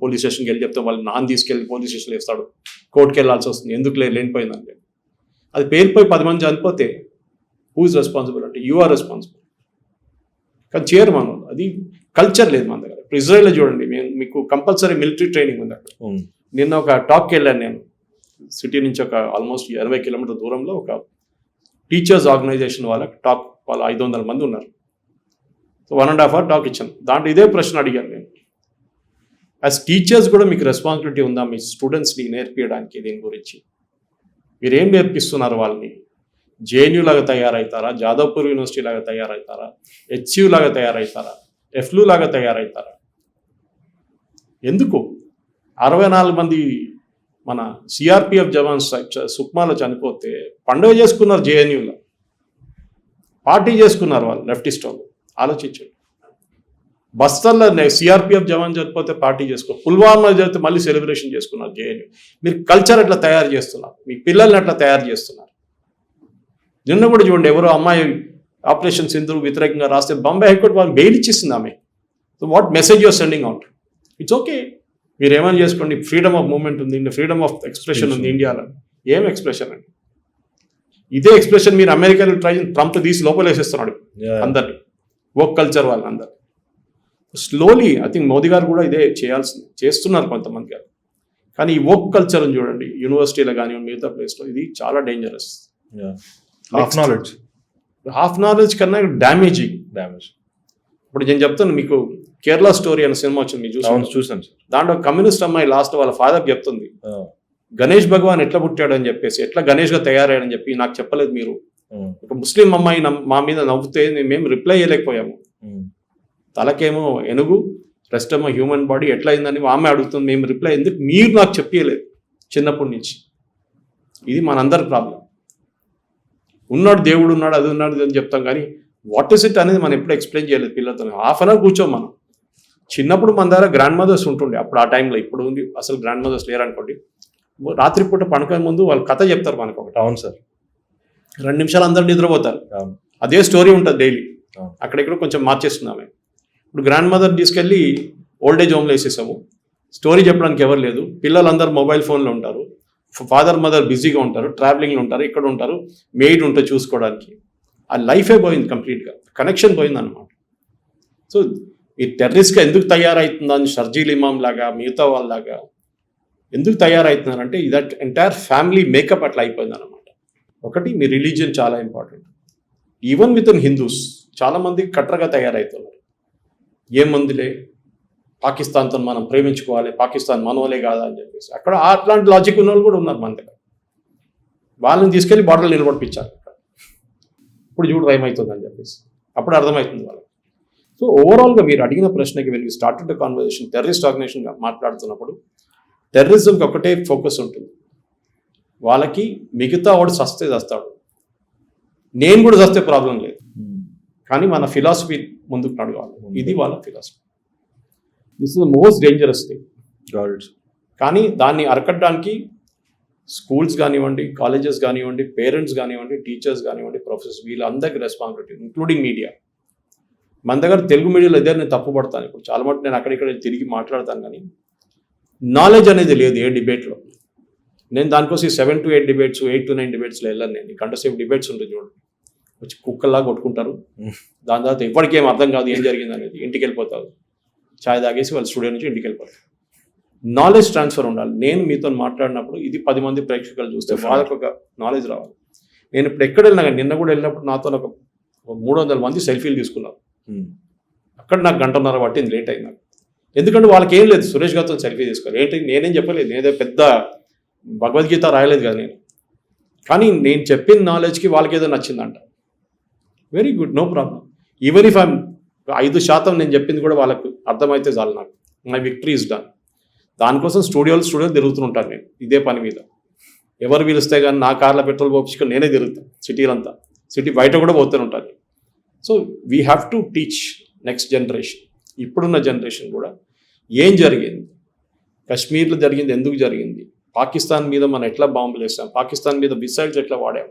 పోలీస్ స్టేషన్కి వెళ్ళి చెప్తే వాళ్ళు తీసుకెళ్ళి పోలీస్ స్టేషన్లో వేస్తాడు, కోర్టుకి వెళ్ళాల్సి వస్తుంది. ఎందుకు లేనిపోయిందంటే అది పేరుపోయి 10 మంది చనిపోతే హూ ఇస్ రెస్పాన్సిబుల్ అంటే యూ ఆర్ రెస్పాన్సిబుల్. కానీ చేయరు మనం. అది కల్చర్ లేదు మన దగ్గర. ఇప్పుడు ఇజ్రాయెల్లో చూడండి, మీకు కంపల్సరీ మిలిటరీ ట్రైనింగ్ ఉంది అక్కడ. నిన్న ఒక టాక్కి వెళ్ళాను నేను, సిటీ నుంచి ఒక ఆల్మోస్ట్ 80 కిలోమీటర్ దూరంలో ఒక టీచర్స్ ఆర్గనైజేషన్ వాళ్ళకి టాక్, వాళ్ళు 500 మంది ఉన్నారు. సో 1.5 hour టాక్ ఇచ్చాను. దాంట్లో ఇదే ప్రశ్న అడిగాను నేను, యాజ్ టీచర్స్ కూడా మీకు రెస్పాన్సిబిలిటీ ఉందా మీ స్టూడెంట్స్ని నేర్పించడానికి? దీని గురించి మీరేం నేర్పిస్తున్నారు వాళ్ళని? జేఎన్యూ లాగా తయారవుతారా, జాదవ్పూర్ యూనివర్సిటీ లాగా తయారవుతారా, హెచ్యూ లాగా తయారవుతారా, ఎఫ్లు లాగా తయారవుతారా? ఎందుకు 64 మంది మన సిఆర్పిఎఫ్ జవాన్స్ సుక్మాలో చనిపోతే పండుగ చేసుకున్నారు, జేఎన్యూలో పార్టీ చేసుకున్నారు వాళ్ళు, లెఫ్టిస్ట్ వాళ్ళు. ఆలోచించండి. బస్తర్లో సిఆర్పిఎఫ్ జవాన్ చనిపోతే పార్టీ చేసుకో, పుల్వామా జరిగితే మళ్ళీ సెలబ్రేషన్ చేసుకున్నారు జేఎన్యూ. మీరు కల్చర్ ఎట్లా తయారు చేస్తున్నారు, మీ పిల్లల్ని ఎట్లా తయారు చేస్తున్నారు. నిన్న కూడా చూడండి, ఎవరో అమ్మాయి ఆపరేషన్ సింధూర్ వ్యతిరేకంగా రాస్తే బాంబే హైకోర్టు వాళ్ళు బెయిల్ ఇచ్చేసింది ఆమె. So what message you are sending out? It's okay, మీరు ఏమైనా చేసుకోండి, ఫ్రీడమ్ ఆఫ్ మూవ్మెంట్ ఉంది, ఫ్రీడమ్ ఆఫ్ ఎక్స్ప్రెషన్ ఉంది ఇండియాలో. ఏం ఎక్స్ప్రెషన్ అండి? ఇదే ఎక్స్ప్రెషన్ మీరు అమెరికాలో ట్రంప్ తీసి లోపలేసేస్తున్నాడు అందరినీ, వోక్ కల్చర్ వాళ్ళని అందరు. స్లోలీ ఐ థింక్ మోదీ గారు కూడా ఇదే చేస్తున్నారు కొంతమంది గారు. కానీ ఈ వోక్ కల్చర్ చూడండి, యూనివర్సిటీలో కానివ్వండి మిగతా ప్లేస్లో, ఇది చాలా డేంజరస్. హాఫ్ నాలెడ్జ్ కన్నా డ్యామేజ్. ఇప్పుడు నేను చెప్తాను మీకు, కేరళ స్టోరీ అనే సినిమా వచ్చింది, మీరు చూసాను సార్. దాంట్లో కమ్యూనిస్ట్ అమ్మాయి లాస్ట్ వాళ్ళ ఫాదర్ చెప్తుంది, గణేష్ భగవాన్ ఎట్లా పుట్టాడు అని చెప్పేసి, ఎట్లా గణేష్ గా తయారయ్యాడని చెప్పి నాకు చెప్పలేదు మీరు. ఒక ముస్లిం అమ్మాయి మా మీద నవ్వుతే మేము రిప్లై చేయలేకపోయాము. తలకేమో ఎనుగు, రెస్ట్ ఏమో హ్యూమన్ బాడీ, ఎట్లా అయిందని ఆమె అడుగుతుంది, మేము రిప్లై ఎందుకు మీరు నాకు చెప్పలేదు చిన్నప్పటి నుంచి. ఇది మనందరి ప్రాబ్లం. ఉన్నాడు దేవుడు ఉన్నాడు, అది ఉన్నాడు అని చెప్తాం, కానీ వాట్ ఇస్ ఇట్ అనేది మనం ఎప్పుడు ఎక్స్ప్లెయిన్ చేయలేదు పిల్లలతో. హాఫ్ అన్ అవర్ కూర్చోం మనం. చిన్నప్పుడు మన దగ్గర గ్రాండ్ మదర్స్ ఉంటుండే అప్పుడు, ఆ టైంలో. ఇప్పుడు ఉంది అసలు గ్రాండ్ మదర్స్ లేరనుకోండి. రాత్రిపూట పడుకునే ముందు వాళ్ళు కథ చెప్తారు మనకు ఒకటి. అవును సార్. 2 నిమిషాలు అందరు నిద్రపోతారు, అదే స్టోరీ ఉంటుంది డైలీ. అక్కడెక్కడ కొంచెం మార్చేస్తున్నామే. ఇప్పుడు గ్రాండ్ మదర్ తీసుకెళ్ళి ఓల్డేజ్ హోమ్లో వేసేసాము, స్టోరీ చెప్పడానికి ఎవరు లేదు, పిల్లలందరూ మొబైల్ ఫోన్లో ఉంటారు, ఫాదర్ మదర్ బిజీగా ఉంటారు, ట్రావెలింగ్లో ఉంటారు, ఇక్కడ ఉంటారు, మెయిడ్ ఉంటుంది చూసుకోవడానికి. ఆ లైఫే పోయింది కంప్లీట్గా, కనెక్షన్ పోయింది అనమాట. సో ఈ టెర్రరిస్ట్గా ఎందుకు తయారవుతుందని షర్జీల్ ఇమాం లాగా మిగతా వాళ్ళలాగా ఎందుకు తయారవుతున్నారంటే, దట్ ఎంటైర్ ఫ్యామిలీ మేకప్ అట్లా అయిపోయింది అనమాట. ఒకటి, మీ రిలీజియన్ చాలా important. Even with in Hindus చాలామంది కట్టరగా తయారవుతున్నారు. ఏమందులే, పాకిస్తాన్తో మనం ప్రేమించుకోవాలి, పాకిస్తాన్ మనోలే కాదా అని చెప్పేసి. అక్కడ అట్లాంటి లాజిక్ ఉన్న వాళ్ళు కూడా ఉన్నారు మన దగ్గర. వాళ్ళని తీసుకెళ్ళి బార్డర్లో నిలబడిపించాలి. ఇప్పుడు చూడు ఏమవుతుందని చెప్పేసి అప్పుడు అర్థమవుతుంది వాళ్ళకి. సో ఓవరాల్గా మీరు అడిగిన ప్రశ్నకి when you started the conversation, terrorist ఆర్గనైజేషన్గా మాట్లాడుతున్నప్పుడు టెర్రరిజంకి ఒకటే ఫోకస్ ఉంటుంది, వాళ్ళకి మిగతా వాడు సస్తే చస్తాడు, నేను కూడా చస్తే ప్రాబ్లం లేదు, కానీ మన ఫిలాసఫీ ముందుకు నడవాలి. ఇది వాళ్ళ philosophy. This is the most dangerous thing. కానీ దాన్ని అరకట్టడానికి స్కూల్స్ కానివ్వండి, కాలేజెస్ కానివ్వండి, పేరెంట్స్ కానివ్వండి, టీచర్స్ కానివ్వండి, ప్రొఫెసర్స్, వీళ్ళందరికీ రెస్పాన్సిబిలిటీ, ఇంక్లూడింగ్ మీడియా. మన దగ్గర తెలుగు మీడియాలో ఇద్దరు నేను తప్పుపడతాను. ఇప్పుడు చాలా మటు నేను అక్కడిక్కడ తిరిగి మాట్లాడతాను, కానీ నాలెడ్జ్ అనేది లేదు ఏ డిబేట్లో. నేను దానికోసం 7 to 8 డిబేట్స్, 8 to 9 డిబేట్స్లో వెళ్ళాను. నేను గంట సేపు డిబేట్స్ ఉంటుంది చూడండి, వచ్చి కుక్కల్లా కొట్టుకుంటారు. దాని తర్వాత ఎవరికి ఏం అర్థం కాదు ఏం జరిగింది అనేది, ఇంటికి వెళ్ళిపోతారు, ఛాయ్ తాగేసి వాళ్ళ స్టూడియో నుంచి ఇంటికి వెళ్ళిపోతారు. నాలెడ్జ్ ట్రాన్స్ఫర్ ఉండాలి. నేను మీతో మాట్లాడినప్పుడు ఇది 10 మంది ప్రేక్షకులు చూస్తే వాళ్ళకు ఒక నాలెడ్జ్ రావాలి. నేను ఇప్పుడు ఎక్కడ వెళ్ళినా, నిన్న కూడా వెళ్ళినప్పుడు నాతో ఒక 300 మంది సెల్ఫీలు తీసుకున్నారు. అక్కడ నాకు 1.5 గంట పట్టింది, లేట్ అయింది నాకు. ఎందుకంటే వాళ్ళకి ఏం లేదు, సురేష్ గారితో సెల్ఫీ తీసుకోవాలి ఏంటి, నేనేం చెప్పలేదు, నేనేదో పెద్ద భగవద్గీత రాయలేదు కదా నేను. కానీ నేను చెప్పిన నాలెడ్జ్కి వాళ్ళకి ఏదో నచ్చిందంట, very good, no problem. Even if I'm 5% నేను చెప్పింది కూడా వాళ్ళకు అర్థమైతే చాలు, నాకు మై విక్టరీ ఇస్ డన్. దానికోసం స్టూడియోలు తిరుగుతుంటాను నేను ఇదే పని మీద. ఎవరు పిలిస్తే కానీ నా కార్లో పెట్రోల్ పోపించుకొని నేనే తిరుగుతాను సిటీలంతా, సిటీ బయట కూడా పోతూనే ఉంటాను. So we have to teach next generation, ఇప్పుడున్న జనరేషన్ కూడా ఏం జరిగింది, కశ్మీర్లో జరిగింది ఎందుకు జరిగింది, పాకిస్తాన్ మీద మనం ఎట్లా బాంబులు వేసాం, పాకిస్తాన్ మీద మిసైల్స్ ఎట్లా వాడాం,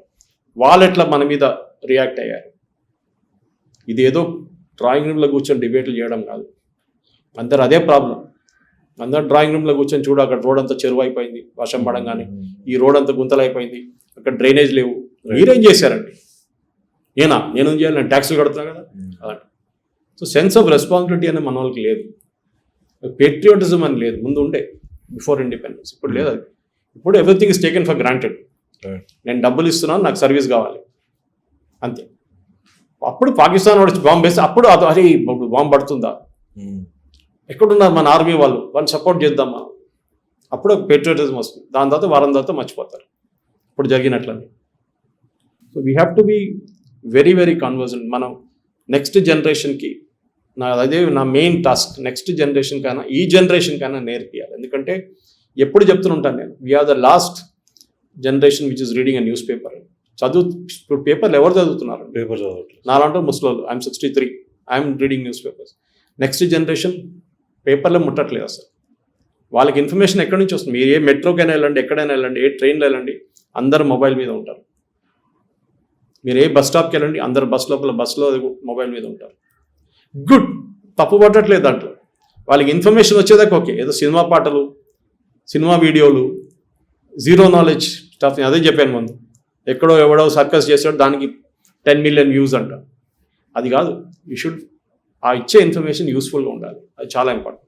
వాళ్ళు ఎట్లా మన మీద రియాక్ట్ అయ్యారు. ఇదేదో డ్రాయింగ్ రూమ్లో కూర్చొని డిబేట్లు చేయడం కాదు. అందరు అదే ప్రాబ్లం, అందరు డ్రాయింగ్ రూమ్లో కూర్చొని చూడు, అక్కడ రోడ్ అంతా చెరువు అయిపోయింది వర్షం పడంగానే, ఈ రోడ్ అంతా గుంతలు అయిపోయింది, అక్కడ డ్రైనేజ్ లేవు, మీరేం చేశారండి, నేనేం చేయాలి, నేను ట్యాక్సులు కడుతున్నా కదా అలాంటి. సో సెన్స్ ఆఫ్ రెస్పాన్సిబిలిటీ అనే మన వాళ్ళకి లేదు, పేట్రియాటిజం అని లేదు, ముందు ఉండే బిఫోర్ ఇండిపెండెన్స్, ఇప్పుడు లేదు అది. ఇప్పుడు everything is taken for granted. నేను డబ్బులు ఇస్తున్నాను, నాకు సర్వీస్ కావాలి అంతే. అప్పుడు పాకిస్తాన్ వాడు బాంబు వేస్తే అప్పుడు అది బాంబు పడుతుందా, ఎక్కడున్నారు మన ఆర్మీ వాళ్ళని సపోర్ట్ చేద్దాం మనం, అప్పుడు పేట్రియాటిజం వస్తుంది. దాని తర్వాత వారం తర్వాత మర్చిపోతారు ఇప్పుడు జరిగినట్లని. So we have to be very very convergent. మనం నెక్స్ట్ జనరేషన్కి అదే నా మెయిన్ టాస్క్, నెక్స్ట్ జనరేషన్ కైనా ఈ జనరేషన్ కైనా నేర్పియాలి. ఎందుకంటే ఎప్పుడు చెప్తుంటాను నేను, we are the last generation which is reading a newspaper. ఇప్పుడు పేపర్లు ఎవరు చదువుతున్నారు, నాలంటే ముస్లింలు. I'm 63, I'm reading newspapers. Next generation పేపర్లో ముట్టట్లేదు అసలు. వాళ్ళకి ఇన్ఫర్మేషన్ ఎక్కడి నుంచి వస్తుంది? మీరు ఏ మెట్రోకైనా వెళ్ళండి, ఎక్కడైనా వెళ్ళండి, ఏ ట్రైన్లో వెళ్ళండి, అందరు మొబైల్ మీద ఉంటారు. మీరు ఏ బస్ స్టాప్కి వెళ్ళండి, అందరు బస్సులో మొబైల్ మీద ఉంటారు. గుడ్, తప్పు పట్టట్లేదు దాంట్లో. వాళ్ళకి ఇన్ఫర్మేషన్ వచ్చేదాకా ఓకే. ఏదో సినిమా పాటలు, సినిమా వీడియోలు, జీరో నాలెడ్జ్ స్టాఫ్. అదే చెప్పాను ముందు, ఎక్కడో ఎవడో సర్కస్ చేసాడు, దానికి 10 million వ్యూస్ అంట. అది కాదు. యూ షుడ్ ఆ ఇచ్చే ఇన్ఫర్మేషన్ యూస్ఫుల్గా ఉండాలి. అది చాలా important.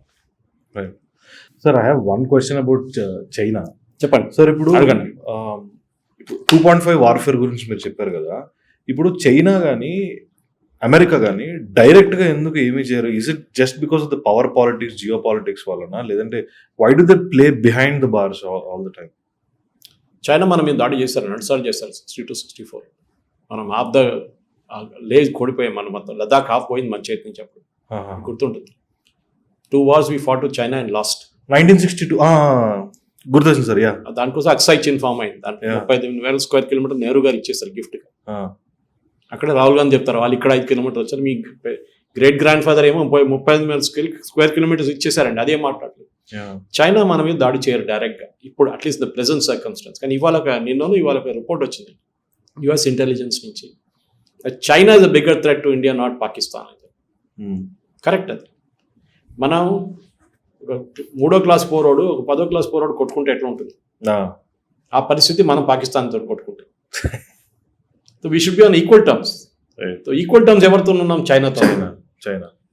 Sir, I have one question about China. చెప్పండి సార్. ఇప్పుడు అడగండి. 2.5 వార్ఫేర్ గురించి మీరు చెప్పారు కదా. ఇప్పుడు చైనా కానీ అమెరికా కానీ డైరెక్ట్గా ఎందుకు ఏమీ చేయరు? Is it just because of the power politics, geopolitics వలన, లేదంటే why do they play behind the bars all the time? China మన మీద దాడి చేశారు, 2 సార్లు చేశారు, 60 to 64. మనం హాఫ్ ద లేజ్ కోడిపోయాం, మనం మొత్తం లదాఖ్ హాఫ్ పోయింది మన చేతి నుంచి. అప్పుడు గుర్తుంటుంది. 2 wars we fought with China and lost. 1962 గుర్తొచ్చింది సార్. యా, దానికోసం అక్సై చిన్ ఫామ్ అయింది. దాంట్లో 35,000 square kilometer నెహ్రూ గారు ఇచ్చేస్తారు గిఫ్ట్గా. అక్కడ రాహుల్ గాంధీ చెప్తారు, వాళ్ళు ఇక్కడ 5 kilometers వచ్చారు, మీ గ్రేట్ గ్రాండ్ ఫాదర్ ఏమో 35,000 square kilometers ఇచ్చేసారండి. అదే మాట్లాడలేదు. చైనా మన మీద దాడి చేయరు డైరెక్ట్గా ఇప్పుడు, అట్లీస్ట్ ద ప్రెజెంట్ సర్కమ్స్టాన్స్. కానీ ఇవాళ ఒక రిపోర్ట్ వచ్చింది US ఇంటెలిజెన్స్ నుంచి, China is a bigger threat to India, not Pakistan. అయితే కరెక్ట్. అది మనం ఒక 3వ క్లాస్ పోరోడు, ఒక 10వ క్లాస్ పోరోడు కొట్టుకుంటే ఎట్లా ఉంటుంది? ఆ పరిస్థితి మనం పాకిస్తాన్తో కొట్టుకుంటే. So we should be on equal terms. So equal terms ఎవరితో ఉన్నాం? చైనాతో.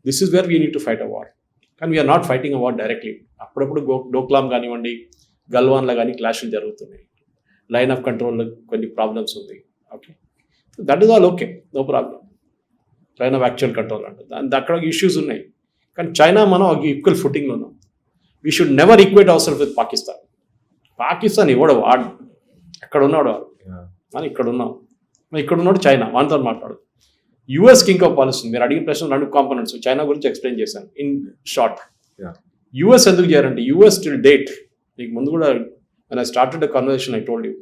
This is where we need to fight a war. కానీ we're not fighting a war directly. అప్పుడప్పుడు డోక్లాం కానివ్వండి, గల్వాన్లో కానీ క్లాషులు జరుగుతున్నాయి. లైన్ ఆఫ్ కంట్రోల్లో కొన్ని ప్రాబ్లమ్స్ ఉంది. Okay, that is all okay, no problem. Line of actual control అంటే అక్కడ ఇష్యూస్ ఉన్నాయి. కానీ చైనా మనం ఈక్వల్ ఫుటింగ్లో ఉన్నాం. We should never equate our self with Pakistan. Pakistan ఎవడు వాడు, ఎక్కడ ఉన్నాడు వాడు, మనం ఇక్కడ ఉన్నాం. ఇక్కడ ఉన్నాడు చైనా, వాటితో మాట్లాడు. యూఎస్కి ఇంకో పాలసీ. మీరు అడిగిన ప్రశ్న 2 కాంపోనెంట్స్. చైనా గురించి ఎక్స్ప్లెయిన్ చేశాను ఇన్ షార్ట్. యూఎస్ ఎందుకు చేయాలంటే, యూఎస్ టిల్ డేట్, మీకు ముందు కూడా when I started the conversation I told you,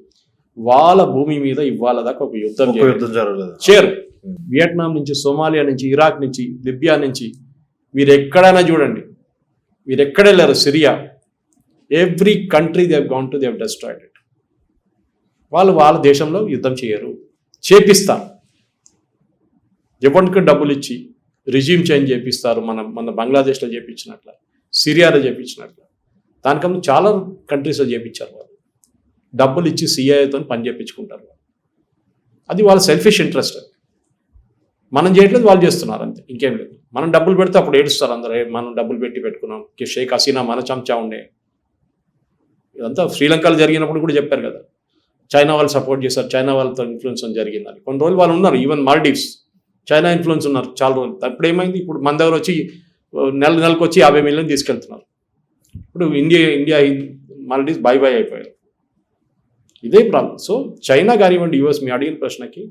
వాళ్ళ భూమి మీద ఇవాళ దాకా ఒక యుద్ధం చేయరు. వియట్నాం నుంచి, సోమాలియా నుంచి, ఇరాక్ నుంచి, లిబియా నుంచి, మీరు ఎక్కడైనా చూడండి, మీరు ఎక్కడ వెళ్ళారు, Syria, every country they have gone to, they have destroyed it. వాళ్ళ దేశంలో యుద్ధం చేయరు, చేపిస్తారు. ఎవరికి డబ్బులు ఇచ్చి రిజీమ్ చేంజ్ చేపిస్తారు. మన బంగ్లాదేశ్లో చేపించినట్ల, సిరియాలో చేపించినట్ల, దానికన్నా చాలా కంట్రీస్లో చేపించారు. వాళ్ళు డబ్బులు ఇచ్చి సిఐతో పని చేయించుకుంటారు. అది వాళ్ళ సెల్ఫిష్ ఇంట్రెస్ట్. మనం చేయట్లేదు, వాళ్ళు చేస్తున్నారు అంతే, ఇంకేం లేదు. మనం డబ్బులు పెడితే అప్పుడు ఏడుస్తారు అందరూ, మనం డబ్బులు పెట్టుకున్నాం, షేక్ హసీనా మన చంచా ఉండే. ఇదంతా శ్రీలంకలో జరిగినప్పుడు కూడా చెప్పారు కదా, చైనా వాళ్ళు సపోర్ట్ చేశారు, చైనా వాళ్ళతో ఇన్ఫ్లుయెన్స్ జరిగిందని. కొన్ని రోజులు వాళ్ళు ఉన్నారు, ఈవెన్ మాల్డీవ్స్ చైనా ఇన్ఫ్లుయెన్స్ ఉన్నారు చాలా రోజులు. అప్పుడు ఏమైంది, ఇప్పుడు మన దగ్గర వచ్చి నెలకు వచ్చి 50 million తీసుకెళ్తున్నారు. ఇప్పుడు ఇండియా మాల్డీవ్స్ బై అయిపోయారు. ఇదే ప్రాబ్లం. సో చైనా కానివ్వండి, యూఎస్, మీ అడిగిన ప్రశ్నకి,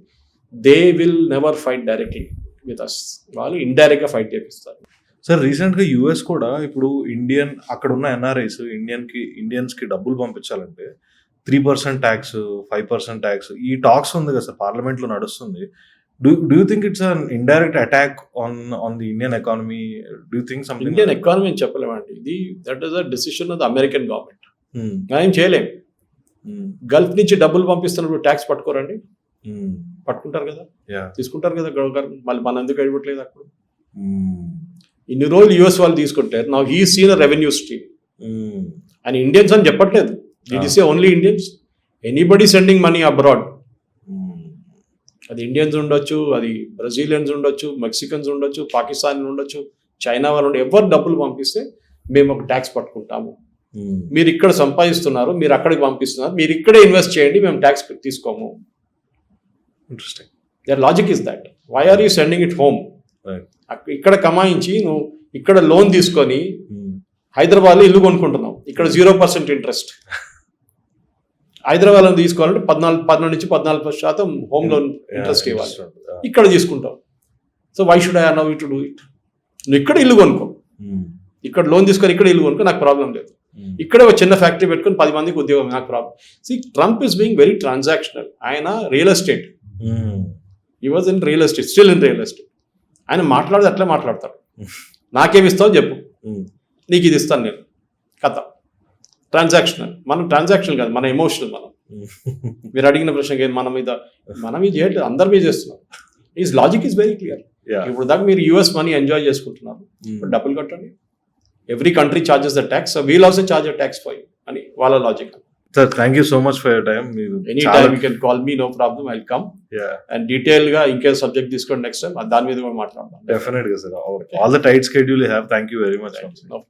they will never fight directly with us. వాళ్ళు ఇండైరెక్ట్గా ఫైట్ చేపిస్తారు. సార్, రీసెంట్గా యూఎస్ కూడా ఇప్పుడు అక్కడ ఉన్న ఎన్ఆర్ఐస్ ఇండియన్స్కి డబ్బులు పంపించాలంటే 3% ట్యాక్స్, 5% ట్యాక్స్, ఈ టాక్స్ ఉంది కదా సార్, పార్లమెంట్లో నడుస్తుంది. Do you think it's an indirect attack on the Indian economy? Do you think something? Indian economy అని చెప్పలేమండి. That is a decision of the American government. మనం చేయలేం. గల్ఫ్ నుంచి డబ్బులు పంపిస్తున్నప్పుడు ట్యాక్స్ పట్టుకోరండి, పట్టుకుంటారు కదా, తీసుకుంటారు కదా గవర్నమెంట్. మళ్ళీ మనం ఎందుకు ఇవ్వట్లేదు అప్పుడు? ఇన్ని రోజులు యూఎస్ వాళ్ళు తీసుకుంటారు. నా he seen revenue stream. And Indians అని చెప్పట్లేదు, it is only Indians. Anybody sending money abroad. అది ఇండియన్స్ ఉండొచ్చు, అది బ్రెజిలియన్స్ ఉండొచ్చు, మెక్సికన్స్ ఉండొచ్చు, పాకిస్తాన్ ఉండొచ్చు, చైనా వాళ్ళు ఉండొచ్చు. ఎవరు డబ్బులు పంపిస్తే మేము ఒక ట్యాక్స్ పట్టుకుంటాము. మీరు ఇక్కడ సంపాదిస్తున్నారు, మీరు అక్కడికి పంపిస్తున్నారు, మీరు ఇక్కడే ఇన్వెస్ట్ చేయండి, మేము ట్యాక్స్ తీసుకోము. Interesting. Their logic is that. Why are you sending it home? ఇక్కడ కమాయించి నువ్వు ఇక్కడ లోన్ తీసుకొని హైదరాబాద్లో ఇల్లు కొనుక్కుంటున్నావు, ఇక్కడ 0% ఇంట్రెస్ట్. హైదరాబాద్లో తీసుకోవాలంటే 14 నుంచి 14% హోమ్ లోన్ ఇంట్రెస్ట్ ఇవ్వాలి, ఇక్కడ తీసుకుంటావు. So why should I now you to do it? నువ్వు ఇక్కడ ఇల్లు కొనుక్కో, ఇక్కడ లోన్ తీసుకొని ఇక్కడ ఇల్లు కొనుక్కో, నాకు ప్రాబ్లం లేదు. ఇక్కడే ఒక చిన్న ఫ్యాక్టరీ పెట్టుకొని 10 మందికి ఉద్యోగం, నాకు problem. See, Trump is being very transactional. ఆయన real estate, he was in real estate, still in real estate. ఆయన మాట్లాడితే అట్లే మాట్లాడతాడు. నాకేమి ఇస్తావు చెప్పు, నీకు ఇది ఇస్తాను నేను, కథ. ట్రాన్సాక్షనల్, మనం ట్రాన్సాక్షన్ కాదు, మన ఎమోషనల్. మనం మీరు అడిగిన ప్రశ్నకి మన మీద చేయట్లేదు, అందరి మీద చేస్తున్నారు. Is logic is very clear. ఇప్పుడు దాకా మీరు యూఎస్ మనీ ఎంజాయ్ చేసుకుంటున్నారు, డబ్బులు కట్టండి. Every country charges the tax, so we'll also charge a tax for you అని వాళ్ళ లాజిక్. Sir thank you so much for your time. Any time you can call me, no problem, I will come and detail గా ఇంకే subject తీసుకోండి next time, దాని మీద కూడా మాట్లాడదాం. డెఫినెట్ గా sir, all the tight schedule you have. Thank you very much. నమస్కారం.